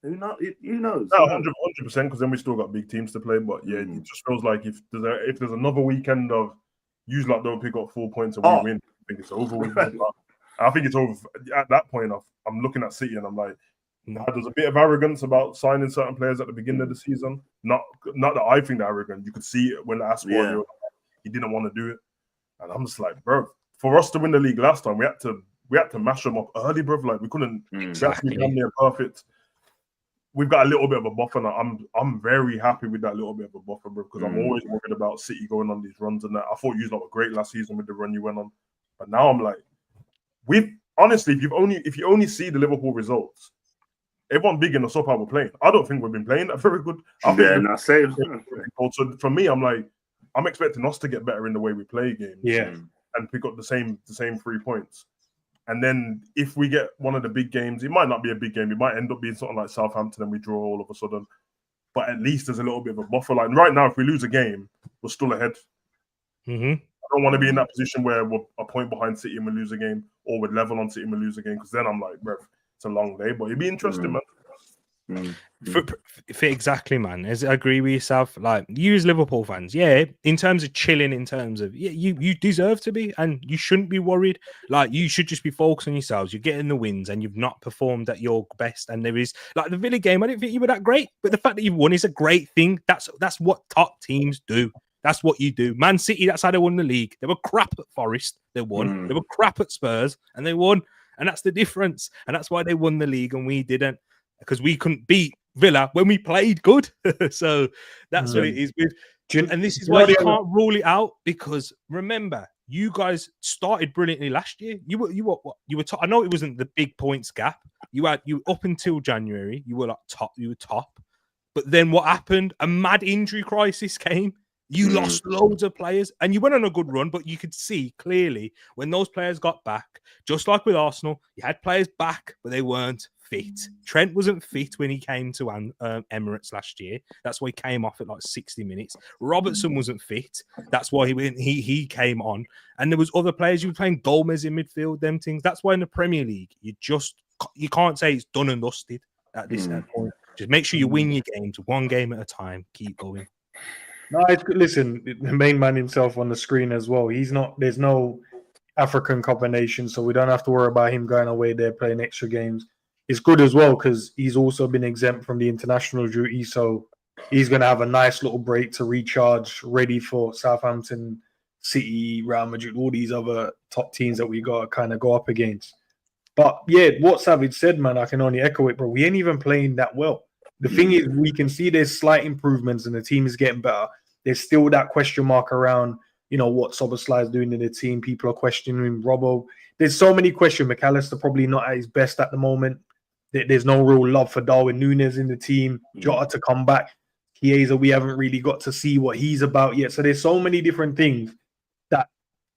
Who knows? 100%, because then we still got big teams to play. But yeah, it just feels like if there's another weekend of usually like don't pick up 4 points and we win, I think it's over with. I think it's over at that point. I'm looking at City and I'm like, there's a bit of arrogance about signing certain players at the beginning of the season. Not that I think they're arrogant. You could see it when asked for he didn't want to do it, and I'm just like, bro, for us to win the league last time, we had to mash them up early, bro. Like we couldn't exactly come near perfect. We've got a little bit of a buffer now. I'm very happy with that little bit of a buffer, bro, because I'm always worried about City going on these runs and that. I thought you were great last season with the run you went on, but now I'm like, honestly, if you only see the Liverpool results, everyone bigging us up how we're playing. I don't think we've been playing that very good. So for me, I'm like, I'm expecting us to get better in the way we play games, and pick up the same 3 points. And then if we get one of the big games, it might not be a big game. It might end up being something like Southampton and we draw all of a sudden. But at least there's a little bit of a buffer. Like right now, if we lose a game, we're still ahead. I don't want to be in that position where we're a point behind City and we lose a game, or we're level on City and we lose a game, because then I'm like, bruv, it's a long day. But it'd be interesting, man. For exactly, man. I agree with yourself. Like, you as Liverpool fans, in terms of chilling, in terms of you deserve to be, and you shouldn't be worried. Like, you should just be focused on yourselves. You're getting the wins, and you've not performed at your best. And there is like the Villa game. I didn't think you were that great, but the fact that you've won is a great thing. That's what top teams do. That's what you do. Man City, that's how they won the league. They were crap at Forest. They won. They were crap at Spurs, and they won. And that's the difference. And that's why they won the league, and we didn't. Because we couldn't beat Villa when we played good. So that's what it is with. And this is why you can't rule it out, because remember, you guys started brilliantly last year. You were top. I know it wasn't the big points gap. You up until January, you were like top. You were top. But then what happened? A mad injury crisis came. You lost loads of players, and you went on a good run, but you could see clearly when those players got back, just like with Arsenal, you had players back, but they weren't fit. Trent wasn't fit when he came to Emirates last year. That's why he came off at like 60 minutes. Robertson wasn't fit. That's why he came on. And there was other players. You were playing Gomez in midfield, them things. That's why in the Premier League, you can't say it's done and dusted at this point. Just make sure you win your games one game at a time. Keep going. No, listen, the main man himself on the screen as well. There's no African combination, so we don't have to worry about him going away there playing extra games. It's good as well because he's also been exempt from the international duty, so he's going to have a nice little break to recharge, ready for Southampton, City, Real Madrid, all these other top teams that we got to kind of go up against. But yeah, what Savage said, man, I can only echo it, bro. We ain't even playing that well. The thing is, we can see there's slight improvements and the team is getting better. There's still that question mark around, you know, what Szoboszlai is doing in the team. People are questioning Robbo. There's so many questions. McAllister probably not at his best at the moment. There's no real love for Darwin Núñez in the team. Jota to come back. Chiesa, we haven't really got to see what he's about yet. So there's so many different things that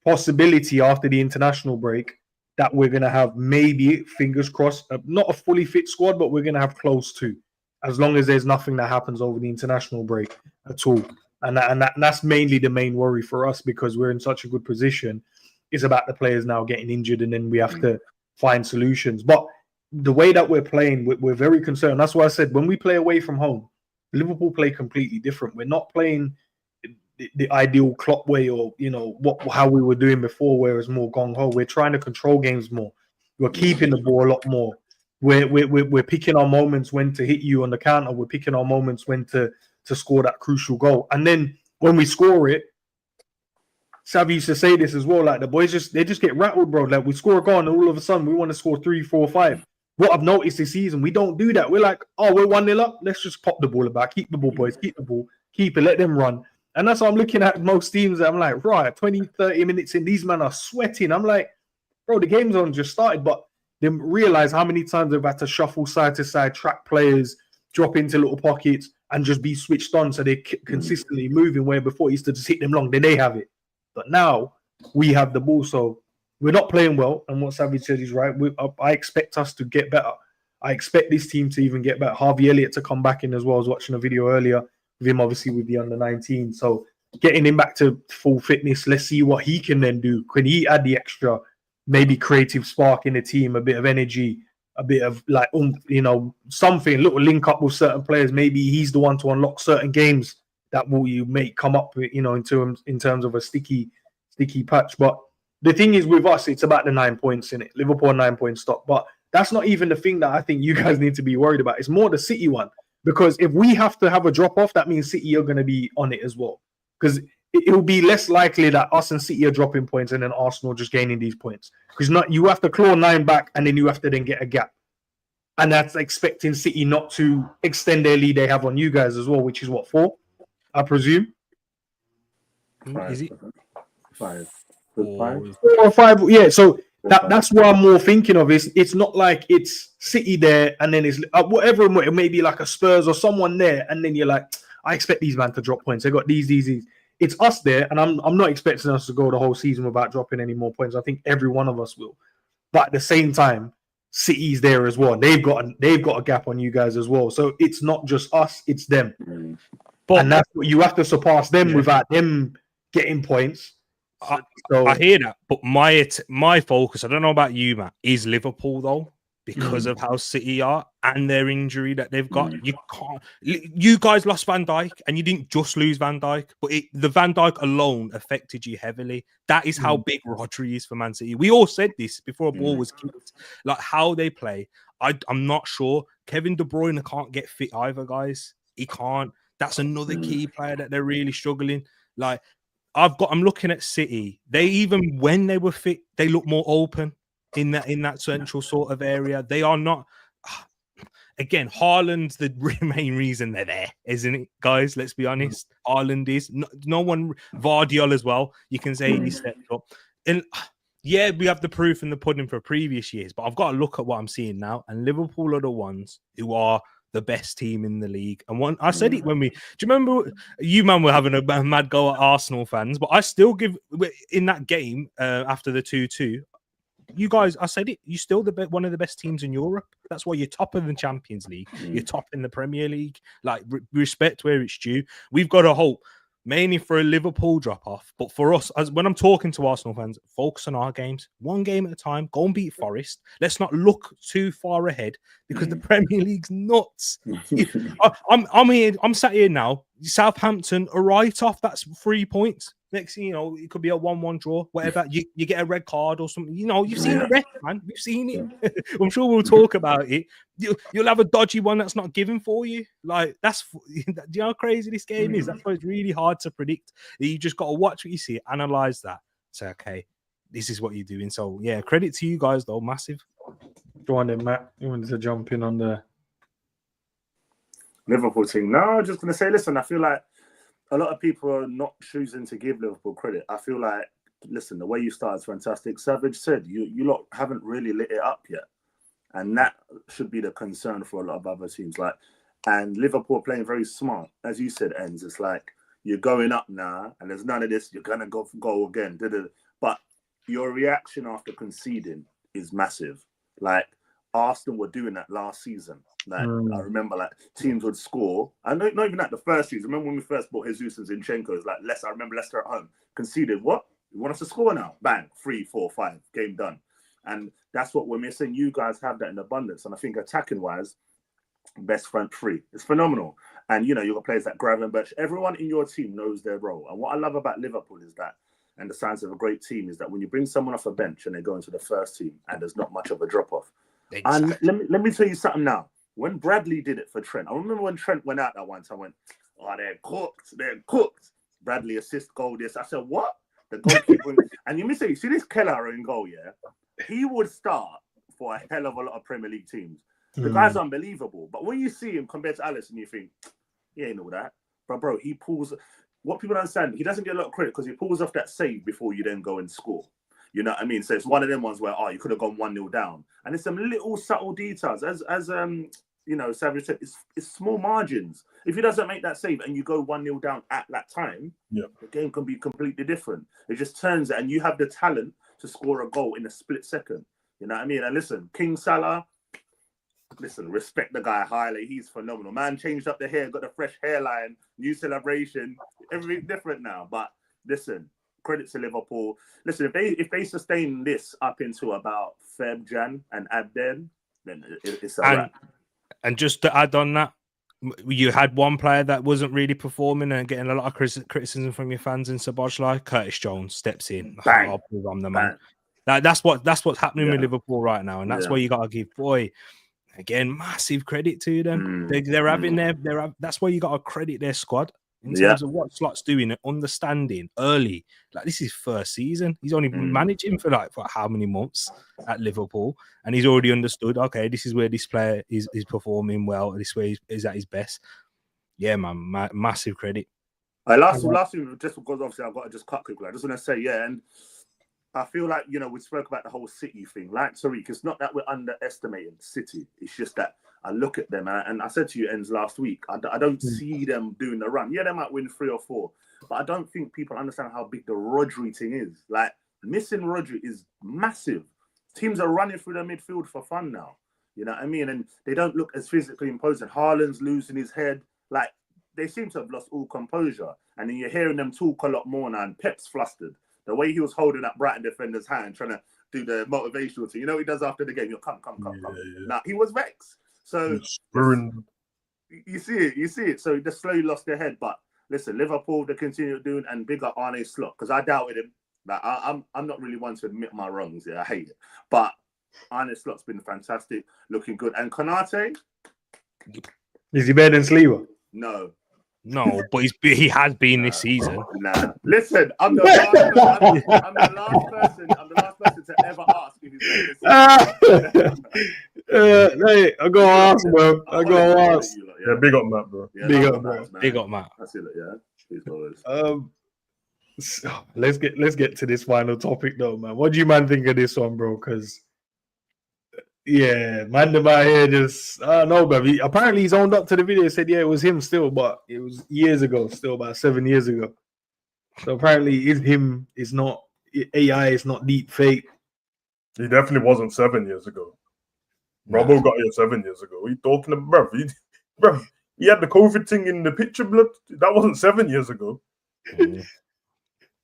possibility after the international break that we're going to have, maybe, fingers crossed, not a fully fit squad, but we're going to have close to, as long as there's nothing that happens over the international break at all. And that's mainly the main worry for us, because we're in such a good position. It's about the players now getting injured, and then we have to find solutions. But the way that we're playing, we're very concerned. That's why I said, when we play away from home, Liverpool play completely different. We're not playing the ideal Klopp way, or, you know, how we were doing before, where it's more gung-ho. We're trying to control games more. We're keeping the ball a lot more. We're picking our moments when to hit you on the counter. We're picking our moments when to score that crucial goal. And then when we score it, Savvy used to say this as well, like, the boys just get rattled, bro. Like, we score a goal and all of a sudden we want to score 3, 4, 5. What I've noticed this season, we don't do that. We're like, oh, we're 1-0 up. Let's just pop the ball back. Keep the ball, boys. Keep the ball. Keep it. Let them run. And that's what I'm looking at most teams. I'm like, right, 20, 30 minutes in, these men are sweating. I'm like, bro, the game's on just started. But then realize how many times they've had to shuffle side to side, track players, drop into little pockets, and just be switched on so they're consistently moving, where before it used to just hit them long. Then they have it. But now we have the ball. So we're not playing well. And what Savage said is right. I expect us to get better. I expect this team to even get better. Harvey Elliott to come back in as well. I was watching a video earlier with him, obviously, with the under-19. So getting him back to full fitness, let's see what he can then do. Can he add the extra, maybe creative spark in the team, a bit of energy, a bit of, like, you know, something, little link up with certain players. Maybe he's the one to unlock certain games that you may come up with, you know, in terms of a sticky patch. But the thing is, with us, it's about the 9 points in it. Liverpool 9 point stop. But that's not even the thing that I think you guys need to be worried about. It's more the City one. Because if we have to have a drop off, that means City are going to be on it as well. Because it will be less likely that us and City are dropping points and then Arsenal just gaining these points. Because you have to claw 9 back, and then you have to then get a gap. And that's expecting City not to extend their lead they have on you guys as well, which is what, 4, I presume? 5. Is it 5? 4 or 5? Yeah, so that's what I'm more thinking of. It's not like it's City there and then it's whatever, it may be like a Spurs or someone there, and then you're like, I expect these man to drop points. They got these. It's us there, and I'm not expecting us to go the whole season without dropping any more points. I think every one of us will. But at the same time, City's there as well. They've got a gap on you guys as well. So it's not just us, it's them. But, and that's what you have to surpass them without them getting points. I hear that, but my focus, I don't know about you, Matt, is Liverpool though, because of how City are and their injury that they've got. You guys lost Van Dijk, and you didn't just lose Van Dijk, but the Van Dijk alone affected you heavily. That is how big Rodri is for Man City. We all said this before a ball was kicked, like how they play. I'm not sure. Kevin De Bruyne can't get fit either, guys. He can't. That's another key player that they're really struggling. Like, I'm looking at City. They, even when they were fit, they look more open in that central sort of area. They are not. Again, Haaland's the main reason they're there, isn't it, guys? Let's be honest. Haaland is no one. Vardiol as well. You can say he stepped up, and yeah, we have the proof in the pudding for previous years. But I've got to look at what I'm seeing now, and Liverpool are the ones who are the best team in the league. And I said it when do you remember you, man, were having a mad go at Arsenal fans, but I still give, in that game after the 2-2, you guys, I said it, you're still one of the best teams in Europe. That's why you're top of the Champions League. You're top in the Premier League. Like, respect where it's due. We've got to hope mainly for a Liverpool drop-off. But for us, when I'm talking to Arsenal fans, focus on our games. One game at a time. Go and beat Forest. Let's not look too far ahead, because the Premier League's nuts. I'm sat here now. Southampton are right off. That's 3 points. Next thing you know, it could be a 1-1 draw, whatever. You get a red card or something. You know, you've seen the rest, man. You've seen it. I'm sure we'll talk about it. You'll have a dodgy one that's not given for you. Like, do you know how crazy this game is? That's why it's really hard to predict. You just got to watch what you see, analyze that, say, okay, this is what you're doing. So, yeah, credit to you guys, though. Massive. Go on then, Matt. You wanted to jump in on the Liverpool team. No, I'm just going to say, listen, I feel like a lot of people are not choosing to give Liverpool credit. I feel like, listen, the way you started is fantastic. Savage said, you lot haven't really lit it up yet. And that should be the concern for a lot of other teams. And Liverpool playing very smart. As you said, Endz, it's like, you're going up now, and there's none of this, you're going to go again. But your reaction after conceding is massive. Like, Arsenal were doing that last season. I remember, teams would score. I know, not even at the first season. I remember when we first bought Jesus and Zinchenko. It was like Leicester. I remember Leicester at home conceded. What? You want us to score now? Bang! 3, 4, 5. Game done. And that's what we're missing. You guys have that in abundance. And I think attacking wise, best front three. It's phenomenal. And you've got players like Gravenberch. Everyone in your team knows their role. And what I love about Liverpool is that, and the signs of a great team, is that when you bring someone off a bench and they go into the first team, and there's not much of a drop off. Exactly. And let me tell you something now. When Bradley did it for Trent, I remember when Trent went out that once, I went, oh, they're cooked. Bradley assist goal this. I said, what? The goalkeeper. And you see this Kelleher in goal, yeah? He would start for a hell of a lot of Premier League teams. The guy's unbelievable. But when you see him compared to Alisson, you think, he ain't all that. But bro, he pulls, what people don't understand, he doesn't get a lot of credit because he pulls off that save before you then go and score. You know what I mean? So it's one of them ones where, you could have gone 1-0 down. And it's some little subtle details. As Savage said, it's small margins. If he doesn't make that save and you go 1-0 down at that time, the game can be completely different. It just turns it, and you have the talent to score a goal in a split second. You know what I mean? And listen, King Salah, respect the guy highly. He's phenomenal. Man changed up the hair, got a fresh hairline, new celebration, everything different now. But listen, credit to Liverpool. Listen, if they sustain this up into about Feb, Jan, and Abden, then it's a wrap. And just to add on that, you had one player that wasn't really performing and getting a lot of criticism from your fans in Szoboszlai. Curtis Jones steps in. Bang. I'm the man. That's what's happening with Liverpool right now, and that's why you got to give again massive credit to them. They're having that's why you got to credit their squad. In terms of what Slot's doing and understanding early, like this is first season. He's only managing for how many months at Liverpool, and he's already understood. Okay, this is where this player is performing well. This way is at his best. Yeah, man, massive credit. Last week, just because obviously I've got to just cut quickly. I just want to say, and I feel like we spoke about the whole City thing. Like Tariq, it's not that we're underestimating City. It's just that I look at them, and I said to you, Endz, last week, I don't see them doing the run. Yeah, they might win 3 or 4, but I don't think people understand how big the Rodri thing is. Like, missing Rodri is massive. Teams are running through the midfield for fun now. You know what I mean? And they don't look as physically imposing. Haaland's losing his head. Like, they seem to have lost all composure. And then you're hearing them talk a lot more now, and Pep's flustered. The way he was holding that Brighton defender's hand, trying to do the motivational thing. You know what he does after the game? You'll come. Now, he was vexed. So you see it. So they slowly lost their head. But listen, Liverpool, they continue doing, and big up Arne Slot, because I doubted him. Like, I'm not really one to admit my wrongs. Yeah, I hate it. But Arne Slot's been fantastic, looking good. And Konate, is he better than Sliwa? No, but he has been this season. Nah, listen, I'm the last person to ever ask if he's better than Sliwa. Hey, I go ask, bro. I go ask. Yeah, big up Matt, bro. Yeah, big up, bro. Big up, Matt. That's it. Yeah, please always. So let's get to this final topic, though, man. What do you think of this one, bro? Because man, about here just I don't know, bro. Apparently he's owned up to the video. Said it was him still, but it was years ago, still about 7 years ago. So apparently it's him. It's not AI. It's not deep fake. He definitely wasn't 7 years ago. Robbo got here 7 years ago. What are you talking about, bro? He had the COVID thing in the picture, blood. That wasn't 7 years ago.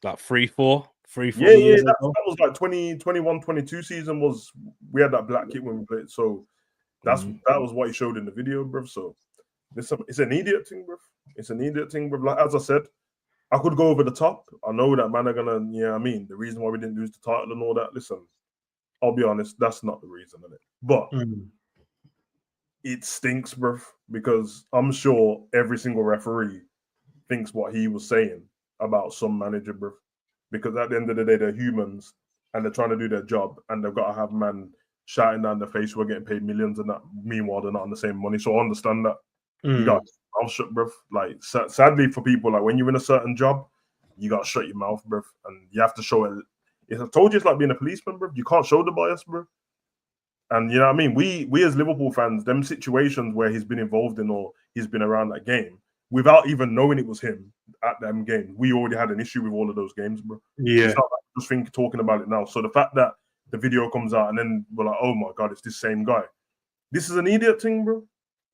Like 3-4 years that ago. Was like 2021, 22 season was, we had that black kit when we played. So that was what he showed in the video, bro. So it's an idiot thing, bro. It's an idiot thing, bro. Like, as I said, I could go over the top. I know that man are gonna, I mean, the reason why we didn't lose the title and all that. Listen, I'll be honest, that's not the reason, innit? But it stinks, bruv, because I'm sure every single referee thinks what he was saying about some manager, bruv. Because at the end of the day, they're humans and they're trying to do their job, and they've got to have man shouting down their face, we're getting paid millions, and that. Meanwhile, they're not on the same money. So I understand that. You got mouth shut, bruv. Like, sadly for people, like when you're in a certain job, you got to shut your mouth, bruv, and you have to show it. I told you it's like being a policeman, bruv. You can't show the bias, bruv. And you know what I mean? We as Liverpool fans, them situations where he's been involved in or he's been around that game, without even knowing it was him at them games, we already had an issue with all of those games, bro. Yeah. It's not like just talking about it now. So the fact that the video comes out and then we're like, oh my God, it's this same guy. This is an idiot thing, bro.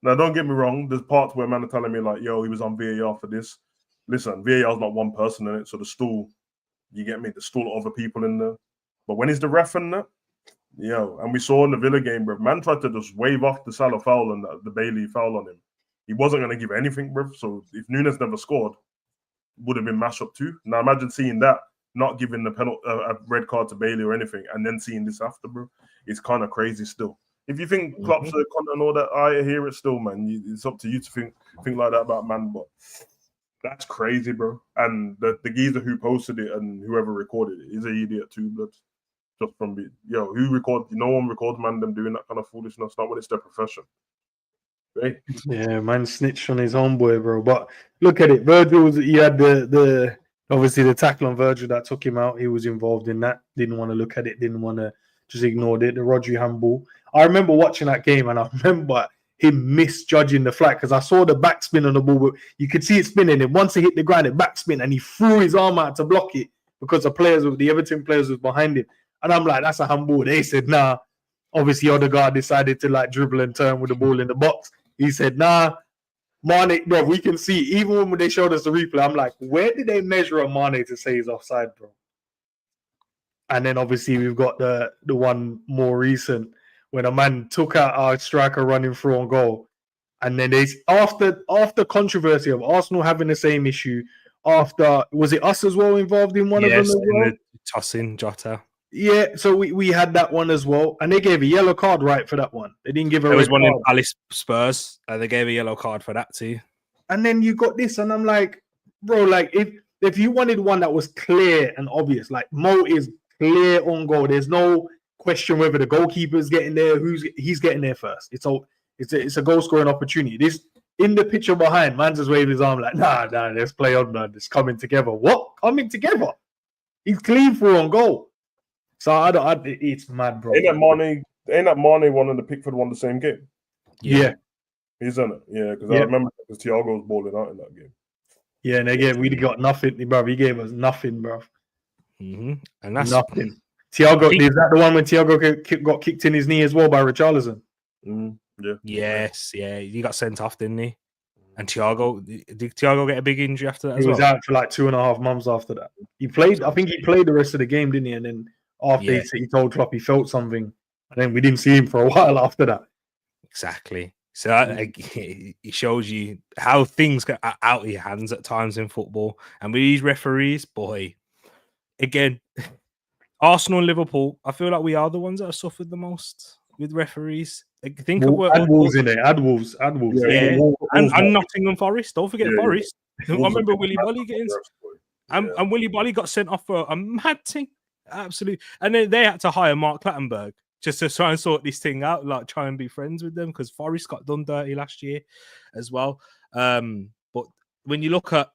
Now, don't get me wrong. There's parts where man are telling me like, yo, he was on VAR for this. Listen, VAR is not one person in it. So the stool, you get me? There's still other people in there. But when is the ref in that? Yo, and we saw in the Villa game, bro, man tried to just wave off the Salah foul and the Bailey foul on him. He wasn't going to give anything, bro. So if Nunes never scored, would have been mashed up too. Now imagine seeing that, not giving the penalty, a red card to Bailey or anything, and then seeing this after, bro. It's kind of crazy still. If you think Klopp's a cunt and all that, I hear it still, man. It's up to you to think like that about man, but that's crazy, bro. And the geezer who posted it and whoever recorded it is an idiot too, blood. Just from who record? No one records man them doing that kind of foolishness. Not when it's their profession. Right? Yeah, man snitched on his homeboy, bro. But look at it. He had the obviously the tackle on Virgil that took him out. He was involved in that. Didn't want to look at it. Didn't want to, just ignored it. The Rodri handball. I remember watching that game and I remember him misjudging the flight because I saw the backspin on the ball. But you could see it spinning. And once it hit the ground, it backspin and he threw his arm out to block it because the Everton players was behind him. And I'm like, that's a handball. They said, nah. Obviously, Odegaard decided to like dribble and turn with the ball in the box. He said, nah, Mane, bro, we can see. Even when they showed us the replay, I'm like, where did they measure on Mane to say he's offside, bro? And then obviously we've got the one more recent when a man took out our striker running through on goal. And then after controversy of Arsenal having the same issue, was it us as well involved in one of them as well? The tossing Jota. Yeah, so we had that one as well, and they gave a yellow card right for that one. They didn't give a There was one card. in Palace Spurs, and they gave a yellow card for that too. And then you got this, and I'm like, bro, like if you wanted one that was clear and obvious, like Mo is clear on goal. There's no question whether the goalkeeper's getting there. He's getting there first. It's a goal scoring opportunity. This in the picture behind, man's just waving his arm like, nah, let's play on, man. It's coming together. What? Coming together? He's clean through on goal. So it's mad, bro. Ain't that Mane one and the Pickford one the same game? Yeah. He's in it. Yeah, because I remember Thiago was balling out in that game. Yeah, and we got nothing, bro. He gave us nothing, bro. And that's nothing. Thiago, is that the one when Thiago got kicked in his knee as well by Richarlison? Yeah. Yes, yeah. He got sent off, didn't he? And did Thiago get a big injury after that? He was out for like 2.5 months after that. He played. I think he played the rest of the game, didn't he? And then after he told Klopp he felt something, and then we didn't see him for a while after that. Exactly. So it shows you how things get out of your hands at times in football. And with these referees, boy, again, Arsenal and Liverpool, I feel like we are the ones that have suffered the most with referees. Think of what add Wolves in there. Add Wolves. Yeah, and Nottingham Forest. Don't forget Forest. I remember Willy Bolly getting and Willy Bolly got sent off for a mad thing. Absolutely. And then they had to hire Mark Clattenburg just to try and sort this thing out, like try and be friends with them, because Forest got done dirty last year as well. But when you look at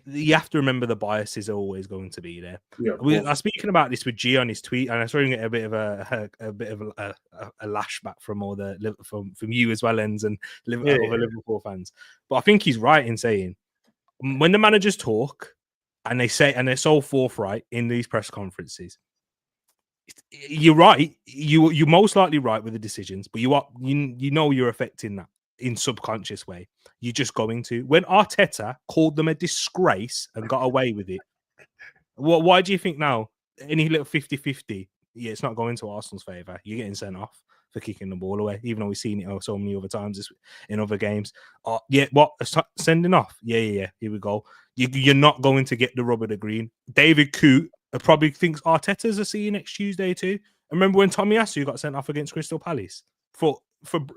you have to remember the bias is always going to be there. Yeah, I was speaking about this with G on his tweet, and I saw him get a bit of a lashback from all from you as well, Endz, and other Liverpool fans. But I think he's right in saying when the managers talk and they say, and they're so forthright in these press conferences, you're right. You're most likely right with the decisions, but you know you're affecting that in subconscious way. You're just going to. When Arteta called them a disgrace and got away with it, why do you think now any little 50-50? Yeah, it's not going to Arsenal's favour. You're getting sent off. for kicking the ball away, even though we've seen it so many other times in other games. Yeah, what? Sending off? Yeah. Here we go. You're not going to get the rub of the green. David Coote probably thinks Arteta's a see you next Tuesday too. Remember when Tommy Asu got sent off against Crystal Palace for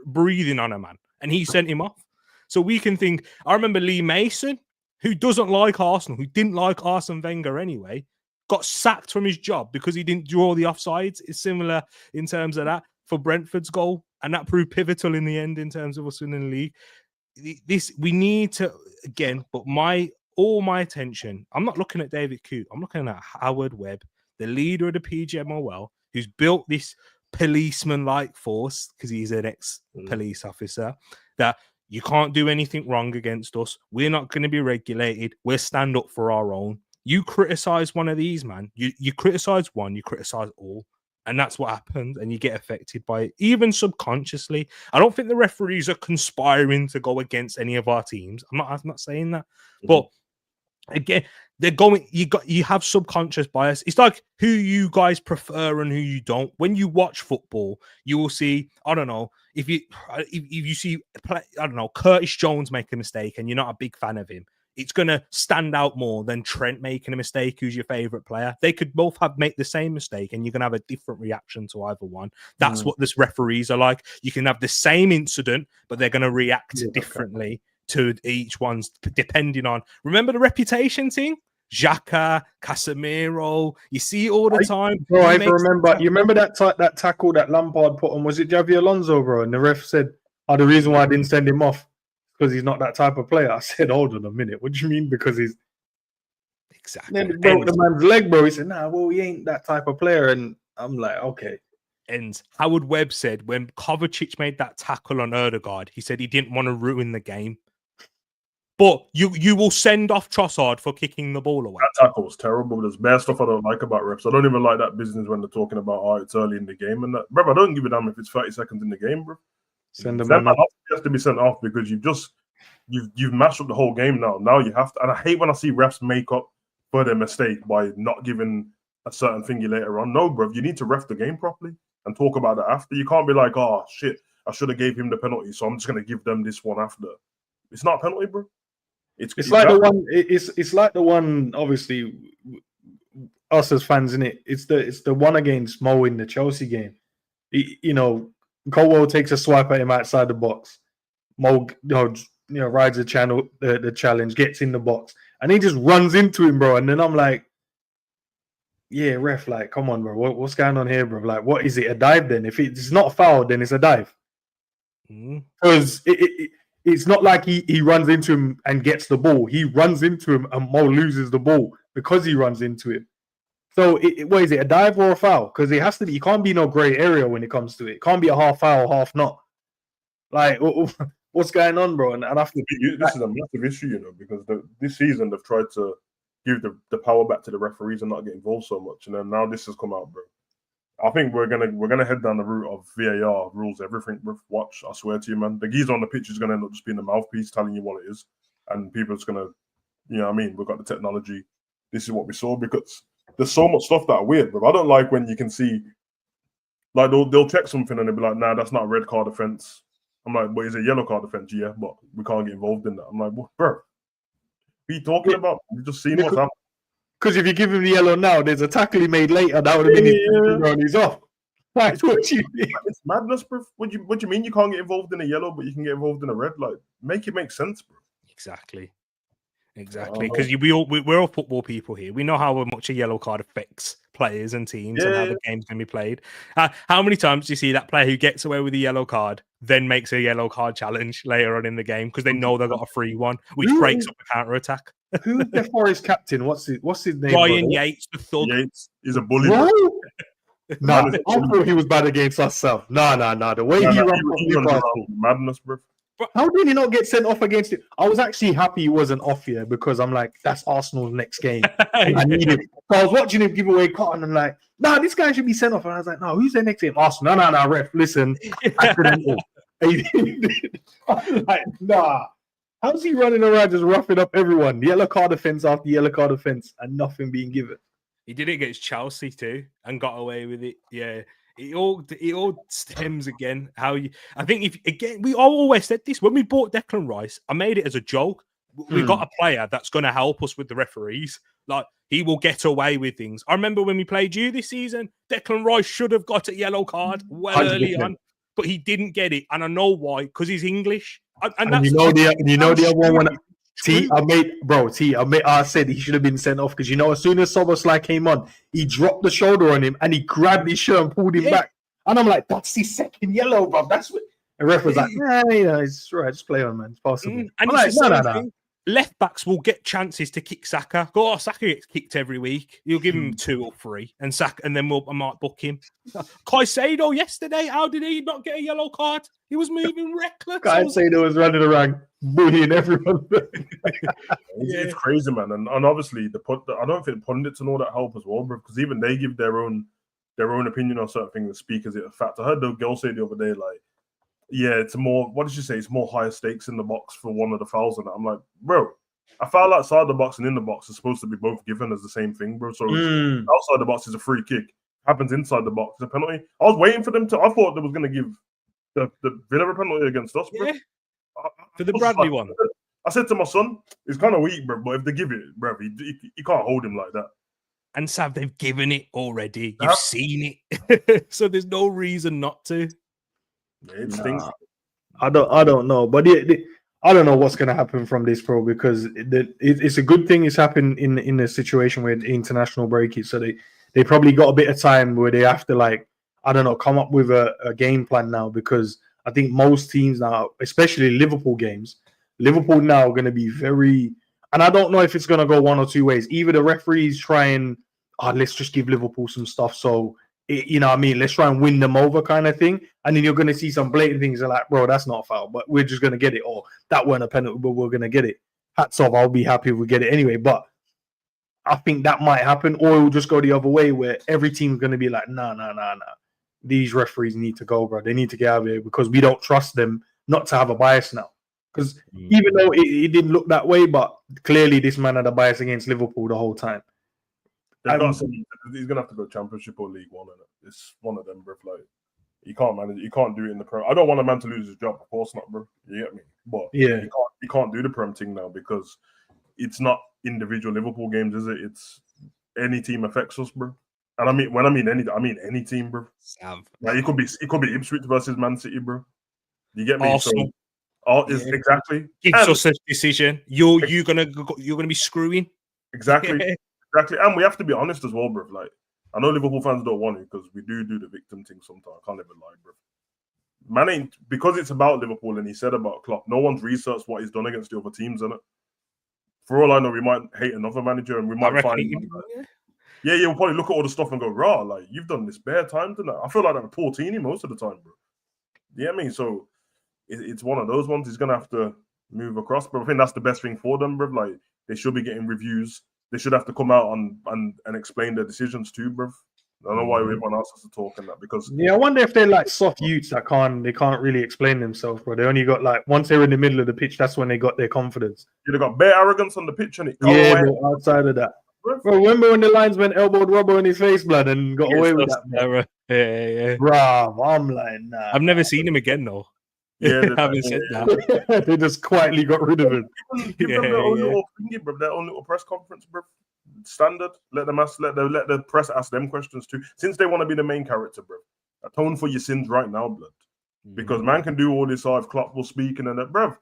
breathing on a man, and he sent him off. So we can think. I remember Lee Mason, who doesn't like Arsenal, who didn't like Arsene Wenger anyway, got sacked from his job because he didn't draw the offsides. It's similar in terms of that for Brentford's goal, and that proved pivotal in the end in terms of us winning the league. This we need to again, but all my attention. I'm not looking at David Coote. I'm looking at Howard Webb, the leader of the PGMOL, who's built this policeman-like force because he's an ex-police officer. That you can't do anything wrong against us. We're not going to be regulated. We'll stand up for our own. You criticize one of these, man. You criticize one, you criticize all. And that's what happens. And you get affected by it, even subconsciously. I don't think the referees are conspiring to go against any of our teams. I'm not saying that. But again, they're going, you have subconscious bias. It's like who you guys prefer and who you don't. When you watch football, you will see, I don't know, if you see, I don't know, Curtis Jones make a mistake and you're not a big fan of him, it's going to stand out more than Trent making a mistake, who's your favorite player. They could both make the same mistake and you're going to have a different reaction to either one. That's what this referees are like. You can have the same incident, but they're going to react differently to each one's depending on. Remember the reputation thing? Xhaka, Casemiro, you see it all the time. Bro, I remember. You remember that tackle that Lampard put on? Was it Javi Alonso, bro? And the ref said, "Oh, the reason why I didn't send him off because he's not that type of player." I said, "Hold on a minute. What do you mean? Because he's exactly." Then he broke the man's leg, bro. He said, "Nah, well, he ain't that type of player." And I'm like, okay. And Howard Webb said when Kovacic made that tackle on Erdegaard, he said he didn't want to ruin the game. But you will send off Trossard for kicking the ball away. That tackle was terrible. There's bad stuff I don't like about refs. I don't even like that business when they're talking about, oh, it's early in the game and that. Bro, I don't give a damn if it's 30 seconds in the game, bro. Send them off. He has to be sent off because you've mashed up the whole game now. Now you have to, and I hate when I see refs make up for their mistake by not giving a certain thingy later on. No, bro, you need to ref the game properly and talk about it after. You can't be like, oh shit, I should have gave him the penalty, so I'm just gonna give them this one after. It's not a penalty, bro. It's like the one. It's like the one. Obviously, us as fans, in it. It's the one against Mo in the Chelsea game. Colwell takes a swipe at him outside the box. Mo, rides the challenge, gets in the box, and he just runs into him, bro. And then I'm like, yeah, ref, like, come on, bro. What's going on here, bro? Like, what is it? A dive then? If it's not a foul, then it's a dive. Because it's not like he runs into him and gets the ball. He runs into him and Mo loses the ball because he runs into him. So what is it, a dive or a foul? Because it has to be. It can't be no grey area when it comes to it. It can't be a half foul, half not. Like, what's going on, bro? And I think this is a massive issue, because this season they've tried to give the power back to the referees and not get involved so much, and then now this has come out, bro. I think we're gonna head down the route of VAR rules everything. Watch, I swear to you, man. The geezer on the pitch is gonna end up just being the mouthpiece telling you what it is, and people are just gonna, we've got the technology. This is what we saw, because there's so much stuff that are weird, bro. I don't like when you can see, like they'll check something and they'll be like, nah, that's not a red card offense. I'm like, but is it a yellow card offense? Yeah, but we can't get involved in that. I'm like, well, bro, what are you talking about? You've just seen what's happening. Because if you give him the yellow now, there's a tackle he made later that would have been his he's off. Like, what you mean? It's madness, bro. What you mean you can't get involved in a yellow, but you can get involved in a red? Like, make it make sense, bro. Exactly. Because we're all football people here. We know how much a yellow card affects players and teams and how the game's going to be played. How many times do you see that player who gets away with a yellow card then makes a yellow card challenge later on in the game because they know they've got a free one, which breaks up the counter attack? Who's the Forest captain? What's his name? Brian Yates, the thug. Yates is a bully. No, I thought he was bad against us. No. The way he ran madness, bro. How did he not get sent off against it? I was actually happy he wasn't off here because I'm like, that's Arsenal's next game. I need him. So I was watching him give away cotton and I'm like, nah, this guy should be sent off. And I was like, no, who's their next game? Arsenal. No, ref, listen. Accidental. I'm like, nah. How's he running around just roughing up everyone? Yellow card offense after yellow card offense and nothing being given. He did it against Chelsea too and got away with it. Yeah. It all stems again. I think we always said this when we bought Declan Rice. I made it as a joke. We got a player that's going to help us with the referees. Like he will get away with things. I remember when we played you this season, Declan Rice should have got a yellow card well 100%. early on, but he didn't get it, and I know why. Because he's English, and And that's the other one. True. I said he should have been sent off because as soon as Soboslai came on, he dropped the shoulder on him and he grabbed his shirt and pulled him back. And I'm like, that's his second yellow, bro. That's what the ref was like, it's right, just play on, man. It's possible. And I'm it's like, the same thing. Left backs will get chances to kick Saka. Saka gets kicked every week. You'll give him 2 or 3, and then I might book him. Caicedo yesterday, how did he not get a yellow card? He was moving reckless. Caicedo was running around bullying everyone. It's crazy, man. And obviously, I don't think pundits and all that help as well, bro, because even they give their own opinion on certain things and speak as it a fact. I heard the girl say the other day, like, yeah, it's more, what did she say? It's more higher stakes in the box for one of the fouls. And I'm like, bro, a foul outside the box and in the box is supposed to be both given as the same thing, bro. So outside the box is a free kick. Happens inside the box is a penalty. I was waiting for them to, I thought they was going to give the Villa a penalty against us, bro. Yeah. For the Bradley one. I said to my son, it's kind of weak, bro, but if they give it, bro, you can't hold him like that. And Sav, they've given it already. You've seen it. So there's no reason not to. It stinks. I don't know, but I don't know what's going to happen from this, bro, because it's a good thing it's happened in a situation where the international break is, so they probably got a bit of time where they have to, like, I don't know, come up with a game plan now, because I think most teams now, especially Liverpool games, Liverpool now are going to be very, and I don't know if it's going to go one or two ways. Either the referees try and, let's just give Liverpool some stuff, so let's try and win them over kind of thing. And then you're going to see some blatant things like, bro, that's not a foul, but we're just going to get it. Or that weren't a penalty, but we're going to get it. Hats off, I'll be happy if we get it anyway. But I think that might happen. Or it will just go the other way where every team's going to be like, nah. These referees need to go, bro. They need to get out of here because we don't trust them not to have a bias now. Because even though it didn't look that way, but clearly this man had a bias against Liverpool the whole time. He's gonna have to go Championship or League One, and it's one of them, bro. Like you can't manage, you can't do it in the Prem. I don't want a man to lose his job, of course not, bro. You get me? But yeah, you can't do the Prem thing now because it's not individual Liverpool games, is it? It's any team affects us, bro. And I mean any team, bro. Like it could be Ipswich versus Man City, bro. You get me? Arsenal. Exactly. Gives us a decision. You're gonna be screwing. Exactly. Exactly, and we have to be honest as well, bro. Like, I know Liverpool fans don't want it because we do the victim thing sometimes. I can't even lie, bro. Man ain't, because it's about Liverpool and he said about Klopp, no one's researched what he's done against the other teams, innit? For all I know, we might hate another manager and we might find... You'll probably look at all the stuff and go, rah, like, you've done this bare times, didn't I feel like I'm Portini most of the time, bro. You get me? So, it's one of those ones. He's going to have to move across, but I think that's the best thing for them, bro. Like, they should be getting reviews. They should have to come out and explain their decisions too, bruv. I don't know why everyone else has to talk in that because I wonder if they're like soft youths that can't really explain themselves, bro. They only got like once they're in the middle of the pitch, that's when they got their confidence. They got bare arrogance on the pitch and outside of that. Bro, remember when the linesman elbowed Robbo in his face, blood, and got away with that? Bro. Yeah. Bro, I'm like, nah. I've never seen him again though. Yeah, having said that, they just quietly got rid of him. Give them their own little thingy, bro. Their own little press conference, bro. Standard. Let the press ask them questions too. Since they want to be the main character, bro. Atone for your sins right now, blood. Because man can do all this. If Klopp will speak and that, bro.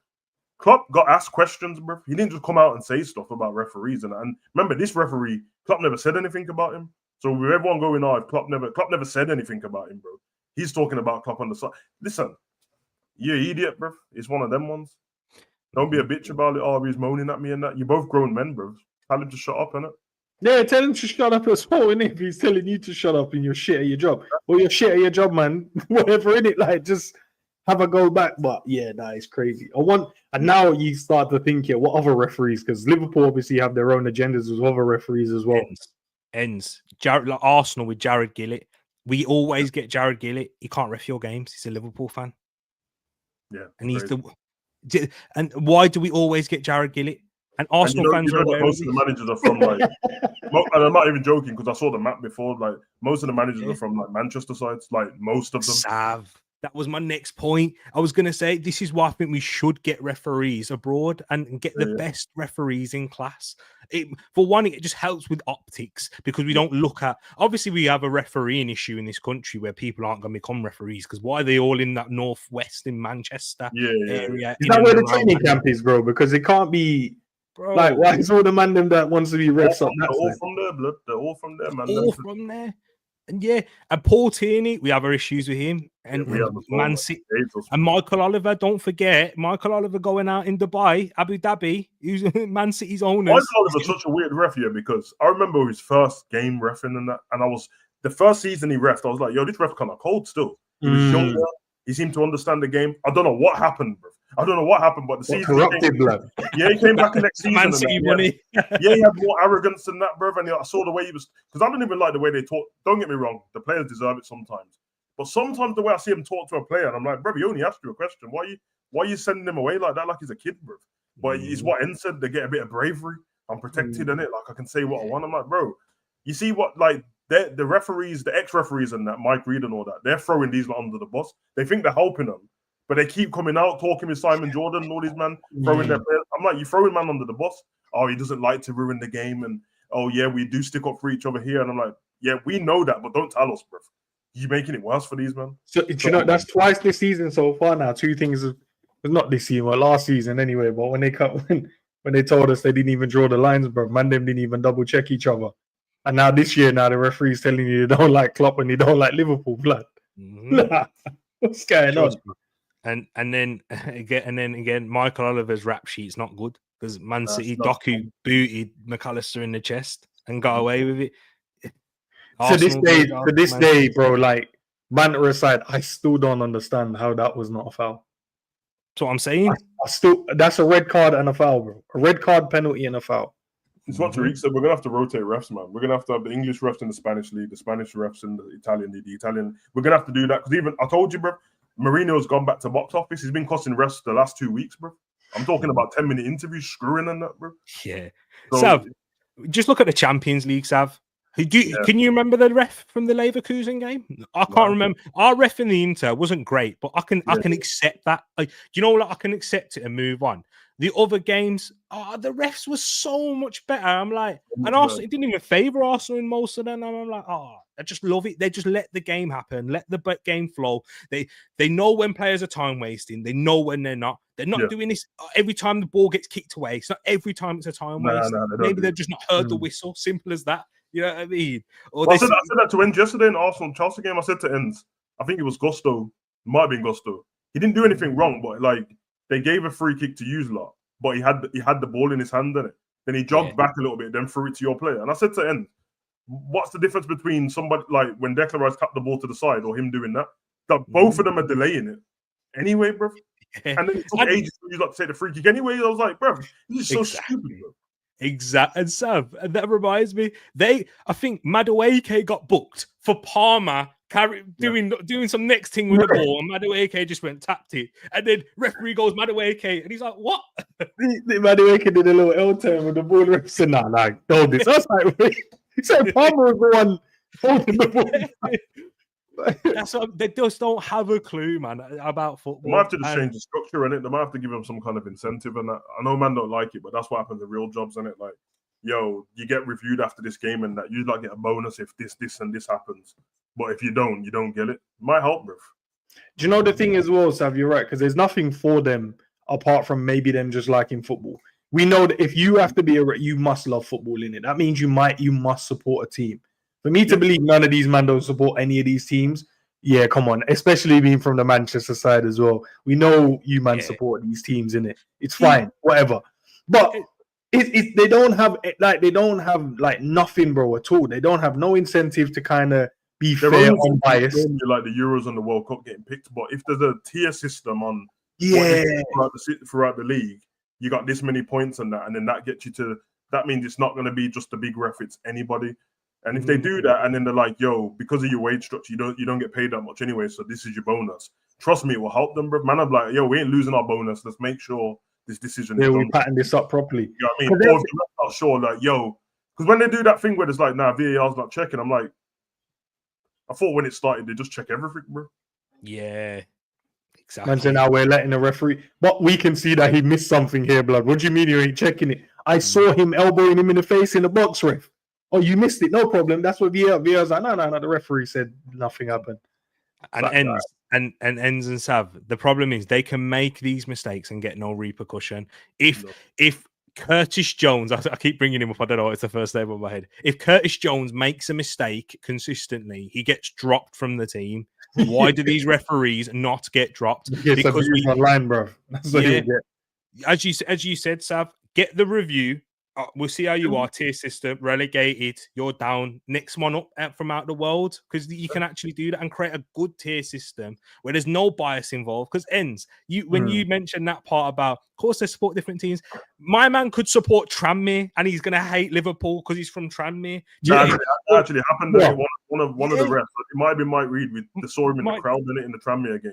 Klopp got asked questions, bro. He didn't just come out and say stuff about referees and remember this referee. Klopp never said anything about him. So with everyone going on, Klopp never said anything about him, bro. He's talking about Klopp on the side. Listen. You idiot, bro. It's one of them ones. Don't be a bitch about it. Oh, he's moaning at me and that. You're both grown men, bro. Tell him to shut up, innit? Yeah, tell him to shut up as well, innit? If he's telling you to shut up and you're shit at your job. Well, you're shit at your job, man. Whatever, innit? Like, just have a go back. But yeah, that is crazy. And now you start to think, what other referees? Because Liverpool obviously have their own agendas with other referees as well. Ends. Like Arsenal with Jared Gillett. We always get Jared Gillett. He can't ref your games. He's a Liverpool fan. Yeah, and he's and why do we always get Jared Gillett? And Arsenal fans are aware most of the managers are from like, and I'm not even joking because I saw the map before. Like most of the managers are from like Manchester sides, like most of them. Sav. That was my next point. I was going to say this is why I think we should get referees abroad and get the best referees in class. For one, it just helps with optics because we don't look at. Obviously, we have a refereeing issue in this country where people aren't going to become referees because why are they all in that northwest in Manchester area? Is that where the training camp is, bro? Because it can't be. Bro, like, why is all the man them that wants to be refs up? They're all from there, blood. They're all from there, man. All from there. And and Paul Tierney, we have our issues with him. And Man City. And Michael Oliver, don't forget, Michael Oliver going out in Dubai, Abu Dhabi, who's Man City's owner. Michael Oliver's such a weird ref here because I remember his first game reffing and that. And the first season he reffed, I was like, yo, this ref kind of cold still. He was younger. He seemed to understand the game. I don't know what happened, bro. I don't know what happened, but the season he came back the next season. Man City money. He had more arrogance than that, bro. And I saw the way he was, because I don't even like the way they talk. Don't get me wrong, the players deserve it sometimes, but sometimes the way I see him talk to a player, and I'm like, bro, he only asked you a question. Why are you sending him away like that, like he's a kid, bro? But it's what Endz said. They get a bit of bravery. I'm protected in it. Like I can say what I want. I'm like, bro, you see what like the referees, the ex-referees, and that Mike Reed and all that, they're throwing these under the bus. They think they're helping them. But they keep coming out, talking with Simon Jordan and all these men, throwing their players. I'm like, you're throwing man under the bus. Oh, he doesn't like to ruin the game. And, oh, yeah, we do stick up for each other here. And I'm like, yeah, we know that, but don't tell us, bro. You're making it worse for these men. So, you know, that's twice this season so far now. Two things, not this season, well, last season anyway. But when they told us they didn't even draw the lines, bro, man, them didn't even double check each other. And now this year, now the referee's telling you they don't like Klopp and you don't like Liverpool, blood. What's going on? And then again, Michael Oliver's rap sheet's not good because Man City Doku booted McAllister in the chest and got away with it. To this day, bro, like banter aside, I still don't understand how that was not a foul. That's what I'm saying. That's a red card and a foul, bro. A red card, penalty, and a foul. It's what Tariq said. We're gonna have to rotate refs, man. We're gonna have to have the English refs in the Spanish league, the Spanish refs in the Italian league, the Italian. We're gonna have to do that because even I told you, bro. Mourinho's gone back to box office. He's been costing refs the last 2 weeks, bro. I'm talking about 10-minute interviews, screwing and that, bro. Yeah. Sav, just look at the Champions League, Sav. Can you remember the ref from the Leverkusen game? I can't remember. Our ref in the Inter wasn't great, but I can accept that. Like, you know, like I can accept it and move on. The other games, the refs were so much better. I'm like, and Arsenal, it didn't even favour Arsenal in most of them. And I'm like, I just love it. They just let the game happen, let the game flow. They know when players are time wasting. They know when they're not. They're not doing this every time the ball gets kicked away. It's not every time it's a time waste. Maybe they've just not heard the whistle. Simple as that. You know what I mean? I said that to Endz yesterday in the Arsenal-Chelsea game. I said to Endz, I think it was Gusto. It might have been Gusto. He didn't do anything wrong, but like they gave a free kick to use lot, but he had the ball in his hand, didn't it? Then he jogged back a little bit, then threw it to your player. And I said to Endz, what's the difference between somebody like when Declan Rice tapped the ball to the side or him doing that? That both of them are delaying it anyway, bro. And then it took ages for you to take the free kick anyway. I was like, bro, this is so stupid, bro. Exactly. And Sav, and that reminds me, I think Madueke got booked for Parma doing some next thing with the ball, and Madueke just went tapped it, and then referee goes Madueke, and he's like, "What?" Madueke did a little L turn with the ball. Ref said, "Nah, like, hold this." I was like, he said Parma was the one holding the ball. That's what, they just don't have a clue, man, about football. They might have to just change the structure in it. They might have to give them some kind of incentive and that. I know man don't like it, but that's what happens in real jobs, in it. Like, yo, you get reviewed after this game and that you like get a bonus if this and this happens. But if you don't get it. It might help, bro. Do you know the thing as well, Sav? You're right, because there's nothing for them apart from maybe them just liking football. We know that if you have to be you must love football in it. That means you must support a team. For me to believe none of these men don't support any of these teams, yeah, come on. Especially being from the Manchester side as well. We know you man support these teams, innit? It's fine, whatever. But they don't have nothing, bro, at all. They don't have no incentive to kind of be fair, unbiased. Like the Euros and the World Cup getting picked, but if there's a tier system on throughout the league, you got this many points and that, and then that gets you to. That means it's not going to be just the big ref; it's anybody. And if they do that, and then they're like, "Yo, because of your wage structure, you don't get paid that much anyway, so this is your bonus." Trust me, it will help them, bro. Man, I'm like, "Yo, we ain't losing our bonus. Let's make sure this decision. Yeah, is we done. pattern this up properly. You know what I mean? Or if the ref's not sure, like, yo, because when they do that thing where it's like, nah, VAR's not checking, I'm like, I thought when it started, they just check everything, bro. Yeah, exactly. Man, so now we're letting the referee, but we can see that he missed something here, blood. What do you mean you ain't checking it? I saw him elbowing him in the face in the box, ref. Oh, you missed it, no problem. That's what VAR's like. No. The referee said nothing happened. And Endz and Sav, the problem is they can make these mistakes and get no repercussion. If Curtis Jones, I keep bringing him up, I don't know, it's the first name on my head. If Curtis Jones makes a mistake consistently, he gets dropped from the team. Why do these referees not get dropped? Because we online, bro. That's what you get. As you said, Sav, get the review. We'll see how you are. Tier system, relegated. You're down. Next one up from out the world, because you can actually do that and create a good tier system where there's no bias involved. Because when you mentioned that part about, of course, they support different teams. My man could support Tranmere and he's gonna hate Liverpool because he's from Tranmere. Yeah, actually happened. Yeah. One of the refs. It might have been Mike Reed. We saw him in the crowd in the Tranmere game,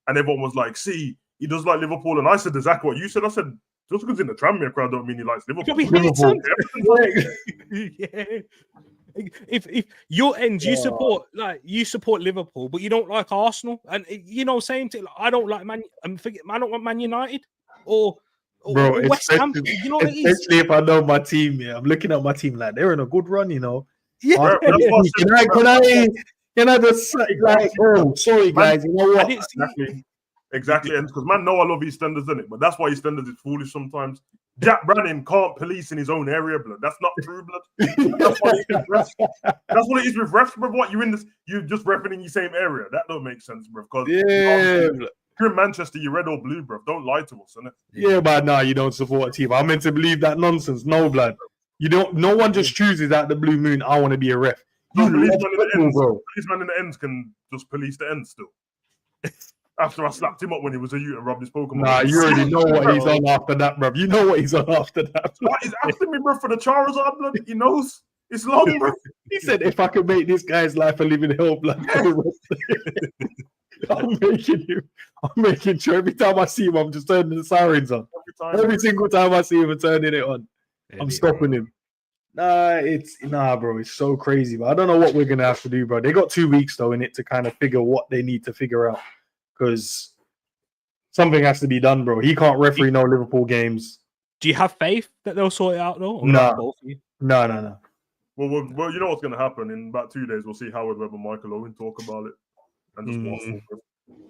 and everyone was like, "See, he does like Liverpool." And I said exactly what you said. I said, just because in the Tranmere crowd don't mean he likes Liverpool. Yeah. If your Endz, you support Liverpool, but you don't like Arsenal, and same thing. I don't like I don't want Man United or West Ham. You know what it is? Especially if I know my team. Yeah, I'm looking at my team like they're in a good run. Yeah. Can I just like? Oh, sorry guys. You know what? Exactly, and because man, know I love EastEnders, isn't it? But that's why EastEnders is foolish sometimes. Jack Brannan can't police in his own area, blood. That's not true, blood. That's what it is with refs, bro. What you're just repping in your same area. That don't make sense, bro. Because you're in Manchester, you're red or blue, bro. Don't lie to us, innit? Yeah, but no, you don't support a team. I'm meant to believe that nonsense. No, blood. You don't. No one just chooses out the blue moon. I want to be a ref. Policeman in the ends can just police the ends still. After I slapped him up when he was a youth and rubbed his Pokemon. Nah, you already know what he's on after that, bro. You know what he's on after that. What, he's after me, bro, for the Charizard blood. He knows. It's long, bro. He said, if I could make this guy's life a living hell, blood, I'm making sure every time I see him, I'm just turning the sirens on. Every single time I see him, I'm turning it on. I'm stopping him. Nah, bro. It's so crazy, but I don't know what we're gonna have to do, bro. They got 2 weeks though in it to kind of figure what they need to figure out. Because something has to be done, bro. He can't referee no Liverpool games. Do you have faith that they'll sort it out, though? No. Well, you know what's going to happen in about 2 days. We'll see Howard Webb and Michael Owen talk about it, and just waffle, bro.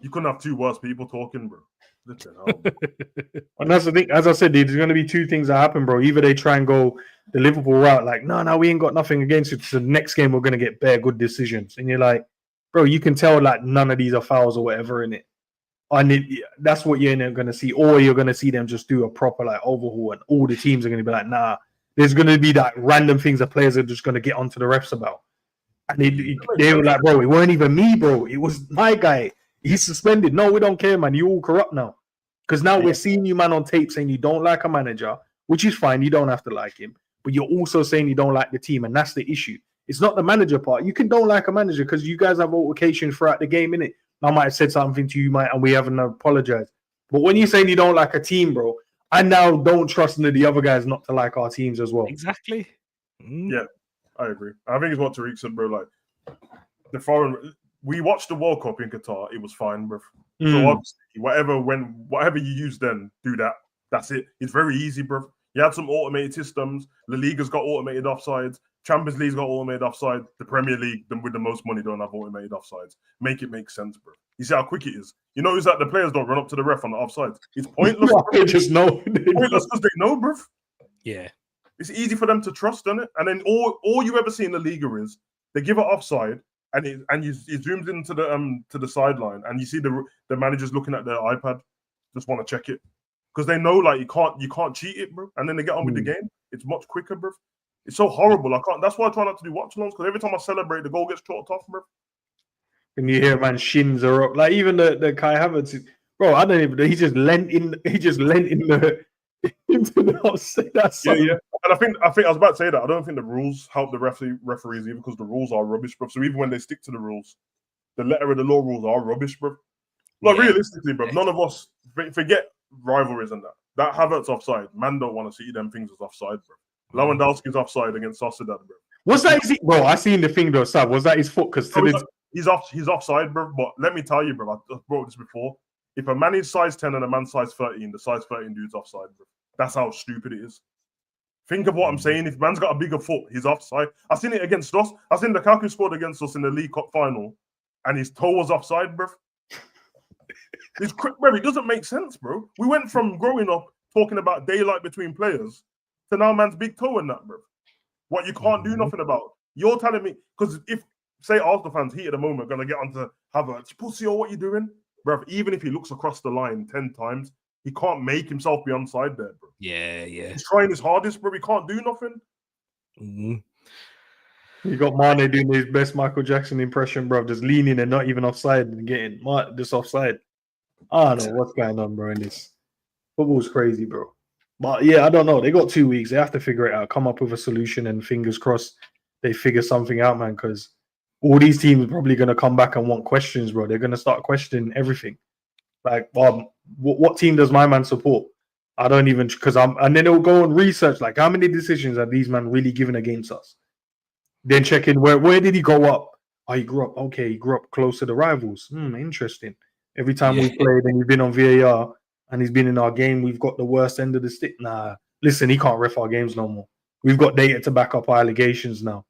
You couldn't have two worse people talking, bro. And that's the thing. As I said, there's going to be two things that happen, bro. Either they try and go the Liverpool route, like, no, we ain't got nothing against it. So the next game we're going to get bare good decisions, and you're like, bro, you can tell like none of these are fouls or whatever in it. And that's what you're going to see. Or you're going to see them just do a proper like overhaul, and all the teams are going to be like, nah. There's going to be that random things that players are just going to get onto the refs about. And they were like, bro, it weren't even me, bro. It was my guy. He's suspended. No, we don't care, man. You all corrupt now. Because now we're seeing you, man, on tape saying you don't like a manager, which is fine. You don't have to like him. But you're also saying you don't like the team, and that's the issue. It's not the manager part. You can don't like a manager because you guys have altercations throughout the game, innit? I might have said something to you, and we haven't apologized. But when you're saying you don't like a team, bro, I now don't trust the other guys not to like our teams as well. Exactly. Yeah, I agree. I think it's what Tariq said, bro. Like we watched the World Cup in Qatar. It was fine, bro. So obviously, whatever you use, then do that. That's it. It's very easy, bro. You had some automated systems. La Liga's got automated offsides. Champions League's got automated offside. The Premier League, with the most money, don't have automated offsides. Make it make sense, bro. You see how quick it is. You notice that the players don't run up to the ref on the offsides. It's pointless. They just know. It's pointless because they know, bro. Yeah. It's easy for them to trust, isn't it? And then all you ever see in the Liga is they give it offside, and it zooms into the sideline, and you see the managers looking at their iPad, just want to check it because they know like you can't cheat it, bro. And then they get on with the game. It's much quicker, bro. It's so horrible. I can't. That's why I try not to do watch-alongs because every time I celebrate, the goal gets chalked off, bro. And you hear, man, shins are up. Like even the Kai Havertz, bro. I don't even. He just lent in the into the offside. Yeah. And I think I was about to say that. I don't think the rules help the referees either because the rules are rubbish, bro. So even when they stick to the rules, the letter of the law rules are rubbish, bro. Like realistically, bro, none of us forget rivalries and that. that Havertz offside. Man don't want to see them things as offside, bro. Lewandowski's offside against Sociedad, bro. What's that? Bro, I seen the thing though, Sab. Was that his foot? Because he's offside, bro. But let me tell you, bro, I just brought this before. If a man is size 10 and a man size 13, the size 13 dude's offside, bro. That's how stupid it is. Think of what I'm saying. If man's got a bigger foot, he's offside. I've seen it against us. I've seen Lukaku scored against us in the League Cup final, and his toe was offside, bro. Bro, it doesn't make sense, bro. We went from growing up talking about daylight between players to now man's big toe in that, bro. What you can't do nothing about. You're telling me, because if, say, Arsenal fans here at the moment are going to get onto Havertz, pussy, or what you doing? Bro, even if he looks across the line 10 times, he can't make himself be onside there, bro. Yeah. He's trying his hardest, bro. He can't do nothing. You got Mane doing his best Michael Jackson impression, bro, just leaning and not even offside and getting this offside. I don't know what's going on, bro, in this. Football's crazy, bro. But yeah, I don't know. They got 2 weeks. They have to figure it out, come up with a solution, and fingers crossed they figure something out, man, because all these teams are probably going to come back and want questions, bro. They're going to start questioning everything. Like, what team does my man support? I don't even, and then they'll go and research, like, how many decisions have these men really given against us? Then check in, where did he go up? Oh, he grew up, okay, he grew up close to the rivals. Interesting. Every time we played and he's been on VAR and he's been in our game, we've got the worst end of the stick. Nah, listen, he can't ref our games no more. We've got data to back up our allegations now.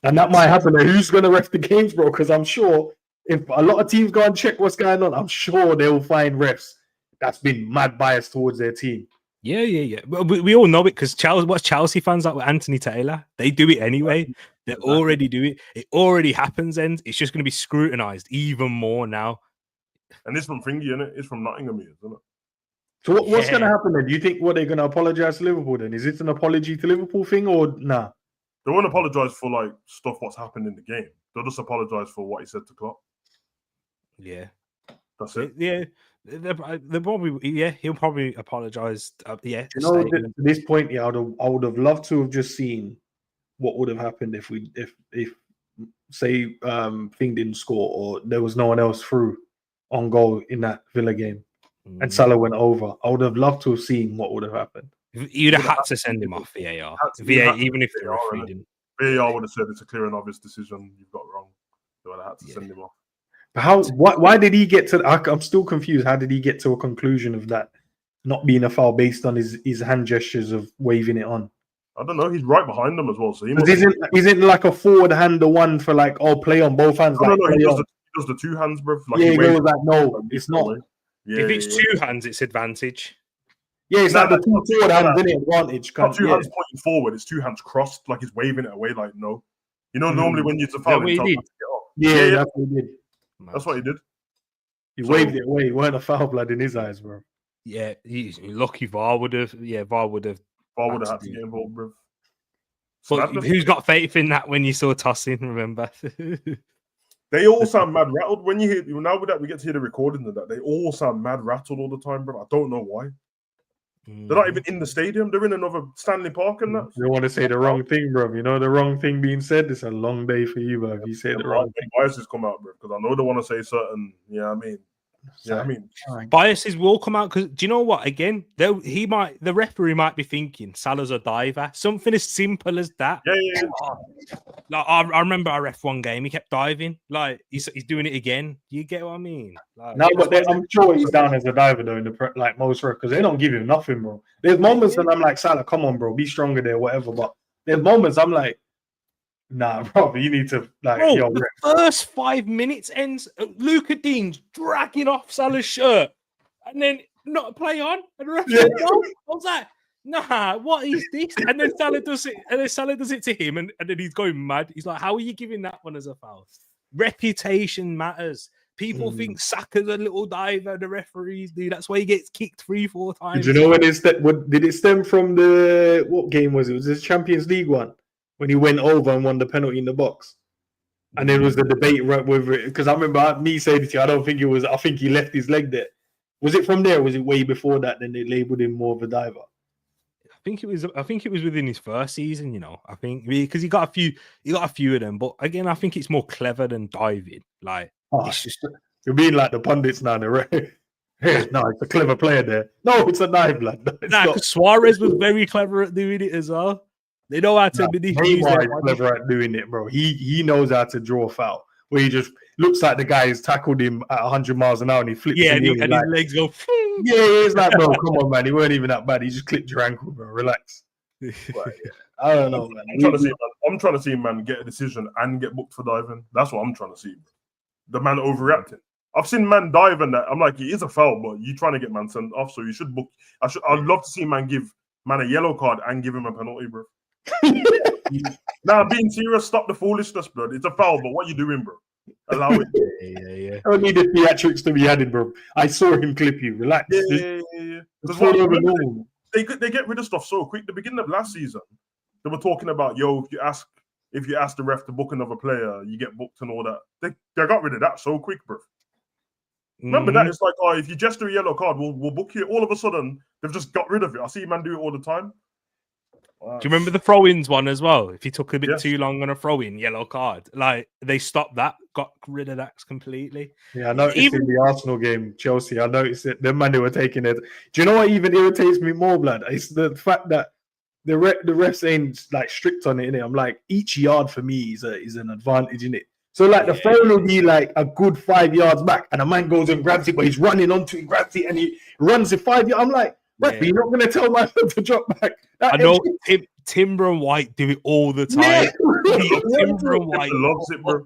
And that might happen. Who's going to ref the games, bro? Because I'm sure if a lot of teams go and check what's going on, I'm sure they'll find refs that's been mad biased towards their team. Yeah. We all know it because Chelsea fans like with Anthony Taylor, they do it anyway. They already do it. It already happens, and it's just going to be scrutinized even more now. And it's from Thingy, isn't it? It's from Nottingham, isn't it? So what's going to happen then? Do you think they're going to apologize to Liverpool then? Is it an apology to Liverpool thing or nah? They won't apologize for like stuff what's happened in the game. They'll just apologize for what he said to Klopp. Yeah, that's it. Yeah, he'll probably apologize. You know, at this point, I would have loved to have just seen what would have happened if say Thing didn't score or there was no one else through on goal in that Villa game and Salah went over. I would have loved to have seen what would have happened. You'd have had to send him off VAR. Even if the referee didn't. VAR would have said it's a clear and obvious decision you've got wrong. They would have had to send him off. But why did he get to? I'm still confused. How did he get to a conclusion of that not being a foul based on his hand gestures of waving it on? I don't know. He's right behind them as well. So isn't like a forward hand the one for like play on both hands? No, he does the two hands, bro. Like he goes like no, it's not. If it's two hands, it's advantage. Yeah, it's like the two forward hands, isn't it? Advantage. Not two hands pointing forward. It's two hands crossed, like he's waving it away. Like no, normally when you foul, that's what he did. That's what he did. He waved it away. He weren't a foul blood in his eyes, bro. Yeah, he's lucky. VAR would have. Yeah, VAR would have had to get involved, bro. But who's got faith in that when you saw tossing? Remember, they all sound mad rattled when you hear. Now with that, we get to hear the recording of that. They all sound mad rattled all the time, bro. I don't know why. They're not even in the stadium. They're in another Stanley Park and that. You want to say the wrong thing, bro. You know the wrong thing being said. It's a long day for you, bro. If you say the wrong thing. Biases come out, bro. Because I know they want to say certain. Biases will come out because do you know what? Again, the referee might be thinking Salah's a diver. Something as simple as that. Yeah. Like I remember I ref one game. He kept diving. Like he's doing it again. You get what I mean? Like, no, but I'm sure he's down as a diver though in the like most refs because they don't give him nothing, bro. There's moments that I'm like Salah, come on, bro, be stronger there, whatever. But there's moments I'm like. Nah, bro, you need to the first 5 minutes ends. Luca Dean's dragging off Salah's shirt, and then not a play on. And the referee goes, I was like, nah, what is this? And then Salah does it, and then Salah does it to him, and then he's going mad. He's like, how are you giving that one as a foul? Reputation matters. People think Saka's a little diver. The referees do. That's why he gets kicked 3-4 times. Did you know did it stem from what game was it? Was this Champions League one? When he went over and won the penalty in the box. And there was the debate right with it. Because I remember me saying to you, I think he left his leg there. Was it from there or was it way before that? Then they labelled him more of a diver? I think it was within his first season, I think because he got a few of them. But again, I think it's more clever than diving. Like it's just you're being like the pundits now, right? No, it's a clever player there. No, it's a knife, blood. No, Nah, because Suarez was very clever at doing it as well. They know how to use Neymar is clever at doing it, bro. He knows how to draw a foul where he just looks like the guy has tackled him at 100 miles an hour and he flips. Yeah, and his legs go. Yeah, it's like, bro, come on, man. He weren't even that bad. He just clipped your ankle, bro. Relax. Right, yeah. I don't know, man. I'm trying to see man get a decision and get booked for diving. That's what I'm trying to see. The man overreacting. I've seen man dive and that. I'm like, it is a foul, but you're trying to get man sent off, so you should book. I'd love to see man give man a yellow card and give him a penalty, bro. Now, being serious, stop the foolishness, bro. It's a foul, but what you doing, bro? Allow it. Yeah. I don't need the theatrics to be added, bro. I saw him clip you. Relax. Yeah. Because they get rid of stuff so quick. The beginning of last season, they were talking about, if you ask the ref to book another player, you get booked and all that. They got rid of that so quick, bro. Remember that? It's like, if you gesture a yellow card, we'll book you. All of a sudden, they've just got rid of it. I see man do it all the time. Wow. Do you remember the throw-ins one as well? If you took a bit too long on a throw-in, yellow card. Like, they stopped that, got rid of that completely. Yeah, I noticed in the Arsenal game, Chelsea, I noticed it. Them man, they were taking it. Do you know what even irritates me more, blood? It's the fact that the refs ain't like strict on it, innit? I'm like, each yard for me is an advantage, innit? So like the foul will be like a good 5 yards back, and a man goes and grabs it, but he's running onto it, grabs it, and he runs it 5 yards. I'm like, you're not gonna tell my man to drop back. I know Timber and White do it all the time. Timber and White loves it, bro.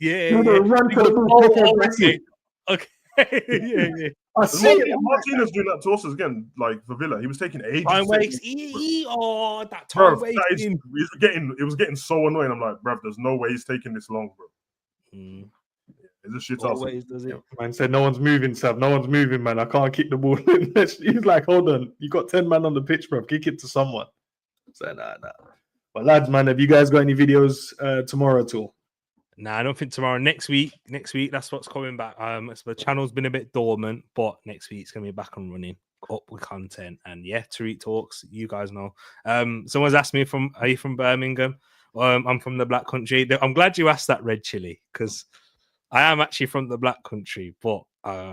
Run for the ball. Okay. Yeah. I see it. Martinez doing that to us again, like for Villa. He was taking ages. Time waste. That time wasting. It was getting so annoying. I'm like, bruv, there's no way he's taking this long, bro. It's a shit house. Man said no one's moving, Sav. No one's moving, man. I can't kick the ball. He's like, hold on. You got 10 man on the pitch, bro. Kick it to someone. So nah. But lads, man, have you guys got any videos tomorrow at all? Nah, I don't think tomorrow. Next week, that's what's coming back. So the channel's been a bit dormant, but next week's gonna be back and running, up with content. And yeah, Tariq Talks, you guys know. Someone's asked me, are you from Birmingham? I'm from the Black Country. I'm glad you asked that, Red Chili, because I am actually from the Black Country. But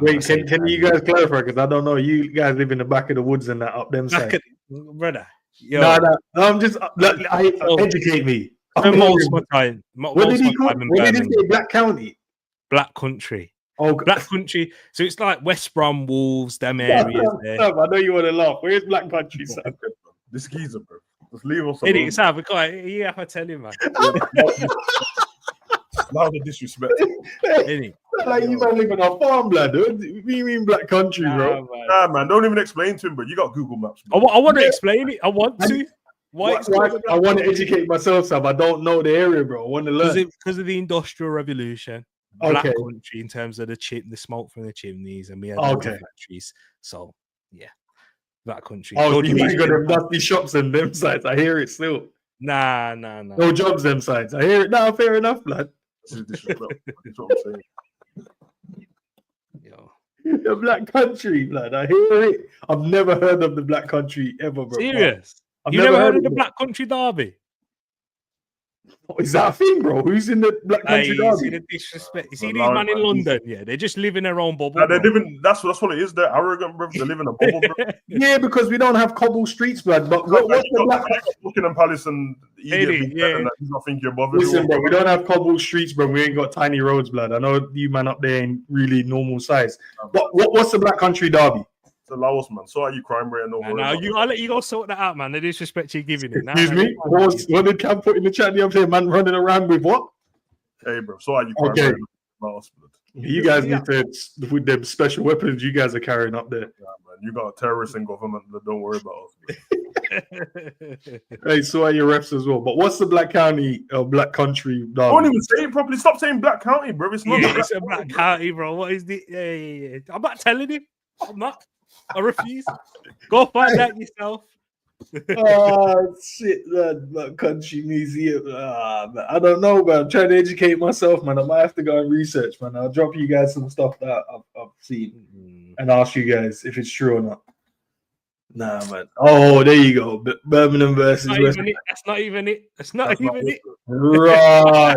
wait, can you guys clarify? Because I don't know. You guys live in the back of the woods and that up them side, brother. No, I'm just educate me. Most of my time. What did he say? Black County? Black Country. Oh, Black Country. So it's like West Brom, Wolves, them areas there. I know you want to laugh. Where's Black Country, Sam? This geezer, bro. Just leave us alone. Sam, you have to tell him, man. Now the disrespect. Like you man live on a farm, blood. What do you mean Black Country, bro? Nah, man. Don't even explain to him, bro. You got Google Maps. I want to explain it. I want to. Why I want to educate myself, Sam. I don't know the area, bro. I want to learn. Because of the Industrial Revolution. Black Country in terms of the smoke from the chimneys, and we had factories. So yeah, Black Country. Oh, you ain't got them dusty shops and them sites. I hear it still. Nah. No jobs them sites. I hear it. Nah, fair enough, blood. That's what I'm saying. Yo. The Black Country, blood. I hear it. I've never heard of the Black Country ever, bro. Serious? You never heard of the Black Country Derby? Oh, is that a thing, bro? Who's in the Black Country Derby? You see the disrespect. You see these men in London, they just live in their own bubble. They're living. That's what it is. They're arrogant, bro. They live in a bubble, bro. Yeah, because we don't have cobble streets, blood. But what's the Black Buckingham Palace and he's not thinking above it. Listen, bro, we don't have cobble streets, bro. We ain't got tiny roads, blood. I know you man up there ain't really normal size. But what's the Black Country Derby? It's a Laos, man. So are you crime rate? I'll let you go sort that out, man. The disrespect you're giving it. Excuse me? What did Cam put in the chat the other day? Man running around with what? Hey, bro. So are you crime rate? Laos, you guys need to, with them special weapons you guys are carrying up there. Yeah, man. You got a terrorist in government that don't worry about us. Hey, so are your refs as well. But what's the Black County or Black Country derby? Don't even say it properly. Stop saying Black County, bro. It's not it's a Black County, bro. What is the? Yeah. I'm not telling him. I'm not. I refuse. Go find out yourself. Oh shit, man. Black Country Museum. I don't know, man. I'm trying to educate myself, man. I might have to go and research, man. I'll drop you guys some stuff that I've seen and ask you guys if it's true or not. Nah, man. Oh, there you go. Birmingham versus West. That's not even it. That's not even it. Right.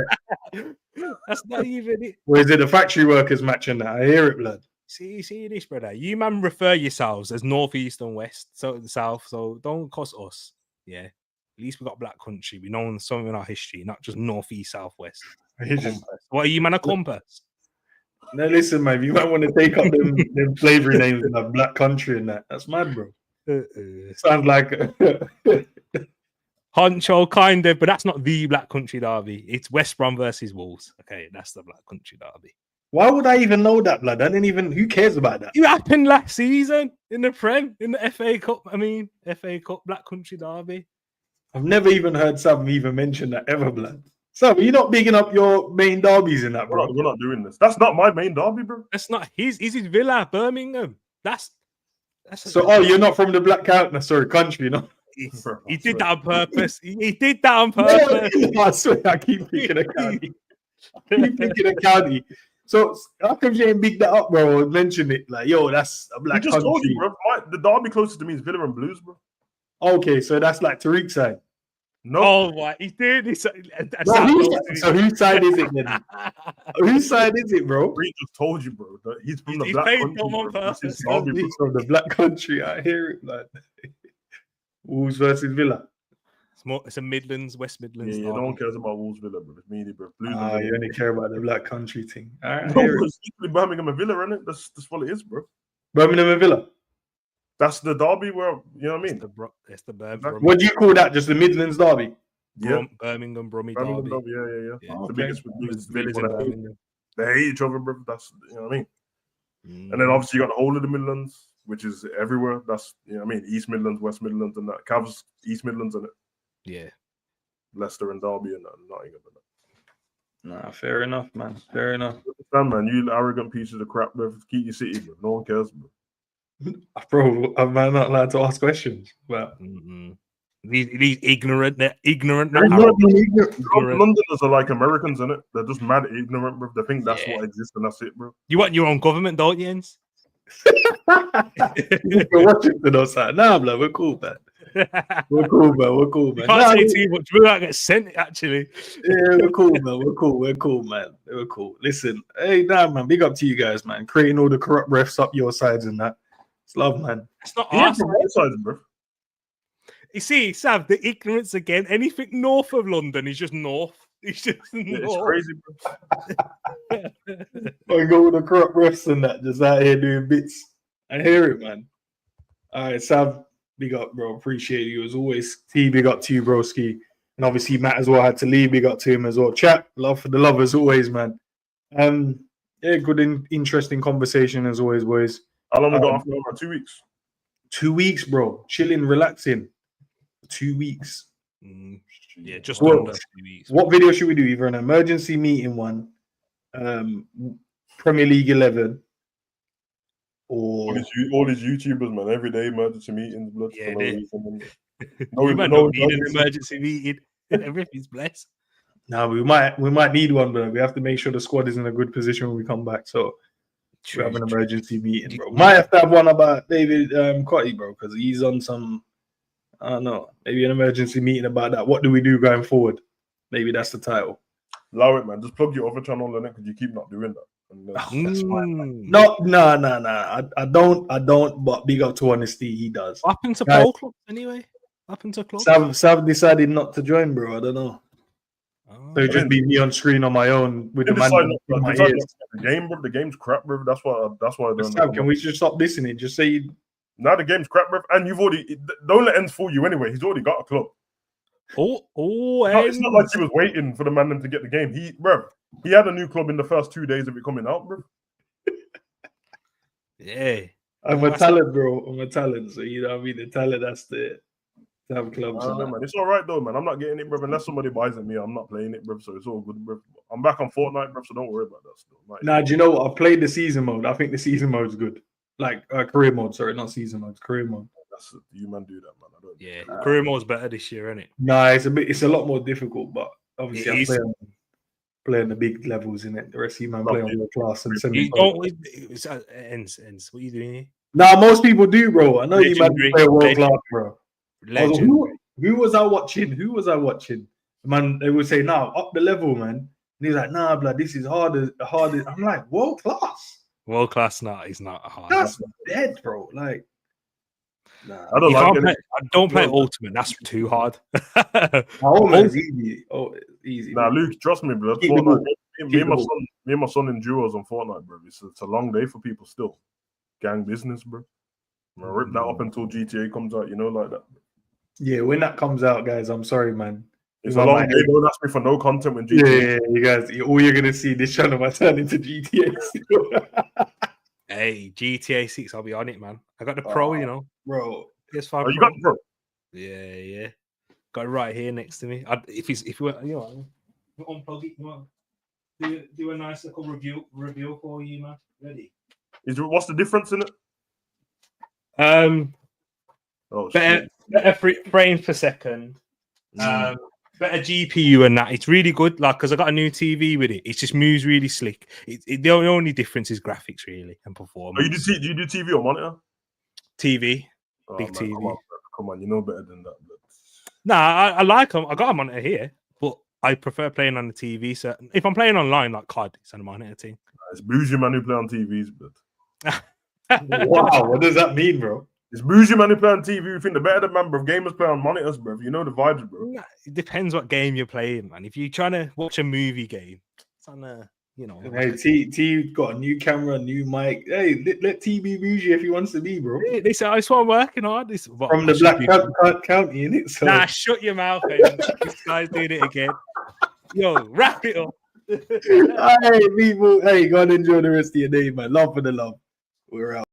That's not even it. Or is it the factory workers matching that? I hear it, blood. See this, brother. You man refer yourselves as North, East, and West, so the South. So don't cost us. Yeah. At least we got Black Country. We know something in our history, not just North, East, South, West. What are you, man? A compass? No, listen, man. You might want to take up them slavery names like Black Country and that. That's mad, bro. Sounds like Honcho, kind of, but that's not the Black Country derby. It's West Brom versus Wolves. Okay, that's the Black Country derby. Why would I even know that, blood? I didn't even. Who cares about that? It happened last season in the Prem, in the FA Cup. FA Cup Black Country derby. I've never even heard Sam even mention that ever, blood. Sam, you're not bigging up your main derbies in that, bro. We're not doing this. That's not my main derby, bro. That's not his. Is his Villa, Birmingham? That's so. Oh, you're not from the Black country, you know. He did that on purpose. He did that on purpose. No, I swear, I keep thinking of county. So how come you ain't big that up, bro? Or mention it like, yo, that's a Black country. Told you, bro. The derby closest to me is Villa and Blues, bro. Okay, so that's like Tariq's side. No, oh, what he did. So whose side is it then? Whose side is it, bro? Tariq just told you, bro. He's from the Black Country. He's from the Black Country. I hear it, man. Wolves versus Villa. It's a Midlands, West Midlands. Yeah, no one cares about Wolves Villa, bro. It's me, bro. Blues you only care about the Black Country thing. All right, no, it's Birmingham and Villa, isn't it? That's what it is, bro. Birmingham and Villa. That's the derby where, you know what I mean? It's the Birmingham. What do you call that? Just the Midlands derby? Yeah. Birmingham, derby. Yeah. Okay. The biggest Villas in Birmingham. They hate each other, bro. That's, you know what I mean? And then obviously you got the whole of the Midlands, which is everywhere. That's, you know what I mean? East Midlands, West Midlands, and that. Cavs, East Midlands, and it. Yeah. Leicester and Derby and Nottingham. Nah, fair enough, man. Fair enough. Man, you arrogant pieces of crap, bro. Keep your city, bro. No one cares, bro. Bro, am I not allowed to ask questions? Well, these ignorant. Londoners are like Americans, innit? They're just mad ignorant, bro. They think that's what exists and that's it, bro. You want your own government, don't you, Endz? We're watching to those side. Nah, bro, we're cool, man. We're cool, man. You can't say too much. We might get sent, actually. Yeah, we're cool, man. We're cool. Listen, hey, nah, man. Big up to you guys, man. Creating all the corrupt refs up your sides and that. It's love, man. It's not Yeah, us. from all sides, bro. You see, Sav, the ignorance again. Anything north of London is just north. It's just north. It's crazy, bro. I go with the corrupt refs and that, just out here doing bits. I hear it, man. All right, Sav, big up, bro. Appreciate you as always. T, big up to you, broski. And obviously Matt as well had to leave. Big up to him as well. Chat, love for the love as always, man. Yeah, good and interesting conversation as always, boys. How long we got after 2 weeks? 2 weeks, bro. Chilling, relaxing. 2 weeks. Yeah, just under 2 weeks. What video should we do? Either an emergency meeting one, Premier League 11, or all these YouTubers, man. Every day emergency meetings, blood. Yeah, no, you might not need an emergency meeting. Everything's blessed. No, we might need one, but we have to make sure the squad is in a good position when we come back. So we have an emergency meeting, bro. Might have to have one about David Cotty, bro, because he's on some. I don't know. Maybe an emergency meeting about that. What do we do going forward? Maybe that's the title. Allow it, man. Just plug your other channel in it because you keep not doing that. And, that's fine, man. No. I don't. But big up to honesty, he does. What happened to Paul Club anyway? What happened to Club? Sav decided not to join, bro. I don't know. So it'd just be me on screen on my own with the man in my ears. The game's crap, bro. That's why I don't. Sav, can we just stop listening? Just say. Now the game's crap, bro. And you've already don't let Endz fool you anyway. He's already got a club. It's not like he was waiting for the man to get the game. He had a new club in the first 2 days of it coming out, bro. Yeah. I'm a talent, bro. I'm a talent. So you know what I mean? The talent has to have clubs. Man. It's all right though, man. I'm not getting it, bro. Unless somebody buys it me, I'm not playing it, bro. So it's all good, bro. I'm back on Fortnite, bro. So don't worry about that still. Nah, do you know what? I've played the season mode. I think the season mode's good. Like career mode, sorry, not season mode, career mode. You man do that, man. I don't. Yeah, career mode's better this year, isn't it? Nah, it's a lot more difficult, but obviously I'm playing the big levels in it. The rest of you man play on your class and send me. Ends. What are you doing here? Nah, most people do, bro. I know you man play world class, bro. Who was I watching? Man, they would say, "Nah, up the level, man." And he's like, "Nah, blood, this is harder." I'm like, world class. World class not is not hard. That's dead, bro. Like, nah. I don't like it. I don't play Ultimate. That's too hard. Ultimate is easy. Oh, easy. Nah, Luke, trust me, bro. Keep the Fortnite, ball. me and my son in duos on Fortnite, bro. It's a long day for people still. Gang business, bro. I'm gonna rip that up until GTA comes out, you know, like that. Yeah, when that comes out, guys, I'm sorry, man. It's a long day. Don't ask me for no content when GTA. Yeah, you guys, all you're gonna see this channel might turn into GTA. Hey, GTA 6, I'll be on it, man. I got the Pro, you know, bro. PS5. Oh, you got the Pro? Yeah. Got it right here next to me. If you want, you know, unplug it, you want do a nice little review for you, man. Ready? What's the difference in it? Better frames per second. Better GPU and that. It's really good. Like, because I got a new TV with it. It just moves really slick. The only difference is graphics, really, and performance. Oh, do you do TV or monitor? TV, big man, TV. Come on, you know better than that. But... Nah, I like them. I got a monitor here, but I prefer playing on the TV. So if I'm playing online, like COD, it's on a monitor thing. It's bougie man who play on TVs, but Wow, what does that mean, bro? it's bougie man who play on TV. You think the better the man, bro? Gamers play on monitors, bro. You know the vibes, bro. It depends what game you're playing, man. If you're trying to watch a movie game, it's on a, you know. Hey, T got a new camera, new mic. Hey, let T be bougie if he wants to be, bro. They say, I swear I'm working hard. From the Black County, innit? So. Nah, shut your mouth, man. This guy's doing it again. Yo, wrap it up. Hey, people. Hey, go and enjoy the rest of your day, man. Love for the love. We're out.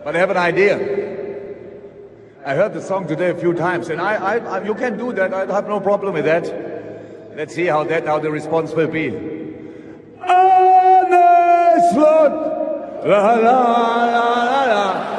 I have an idea. I heard the song today a few times, and I you can do that. I have no problem with that. Let's see how the response will be. Arne slot, la la la la la.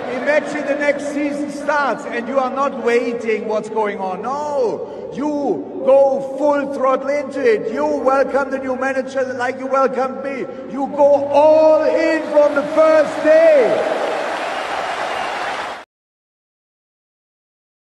Imagine the next season starts and you are not waiting what's going on. No, you go full throttle into it. You welcome the new manager like you welcomed me. You go all in from the first day.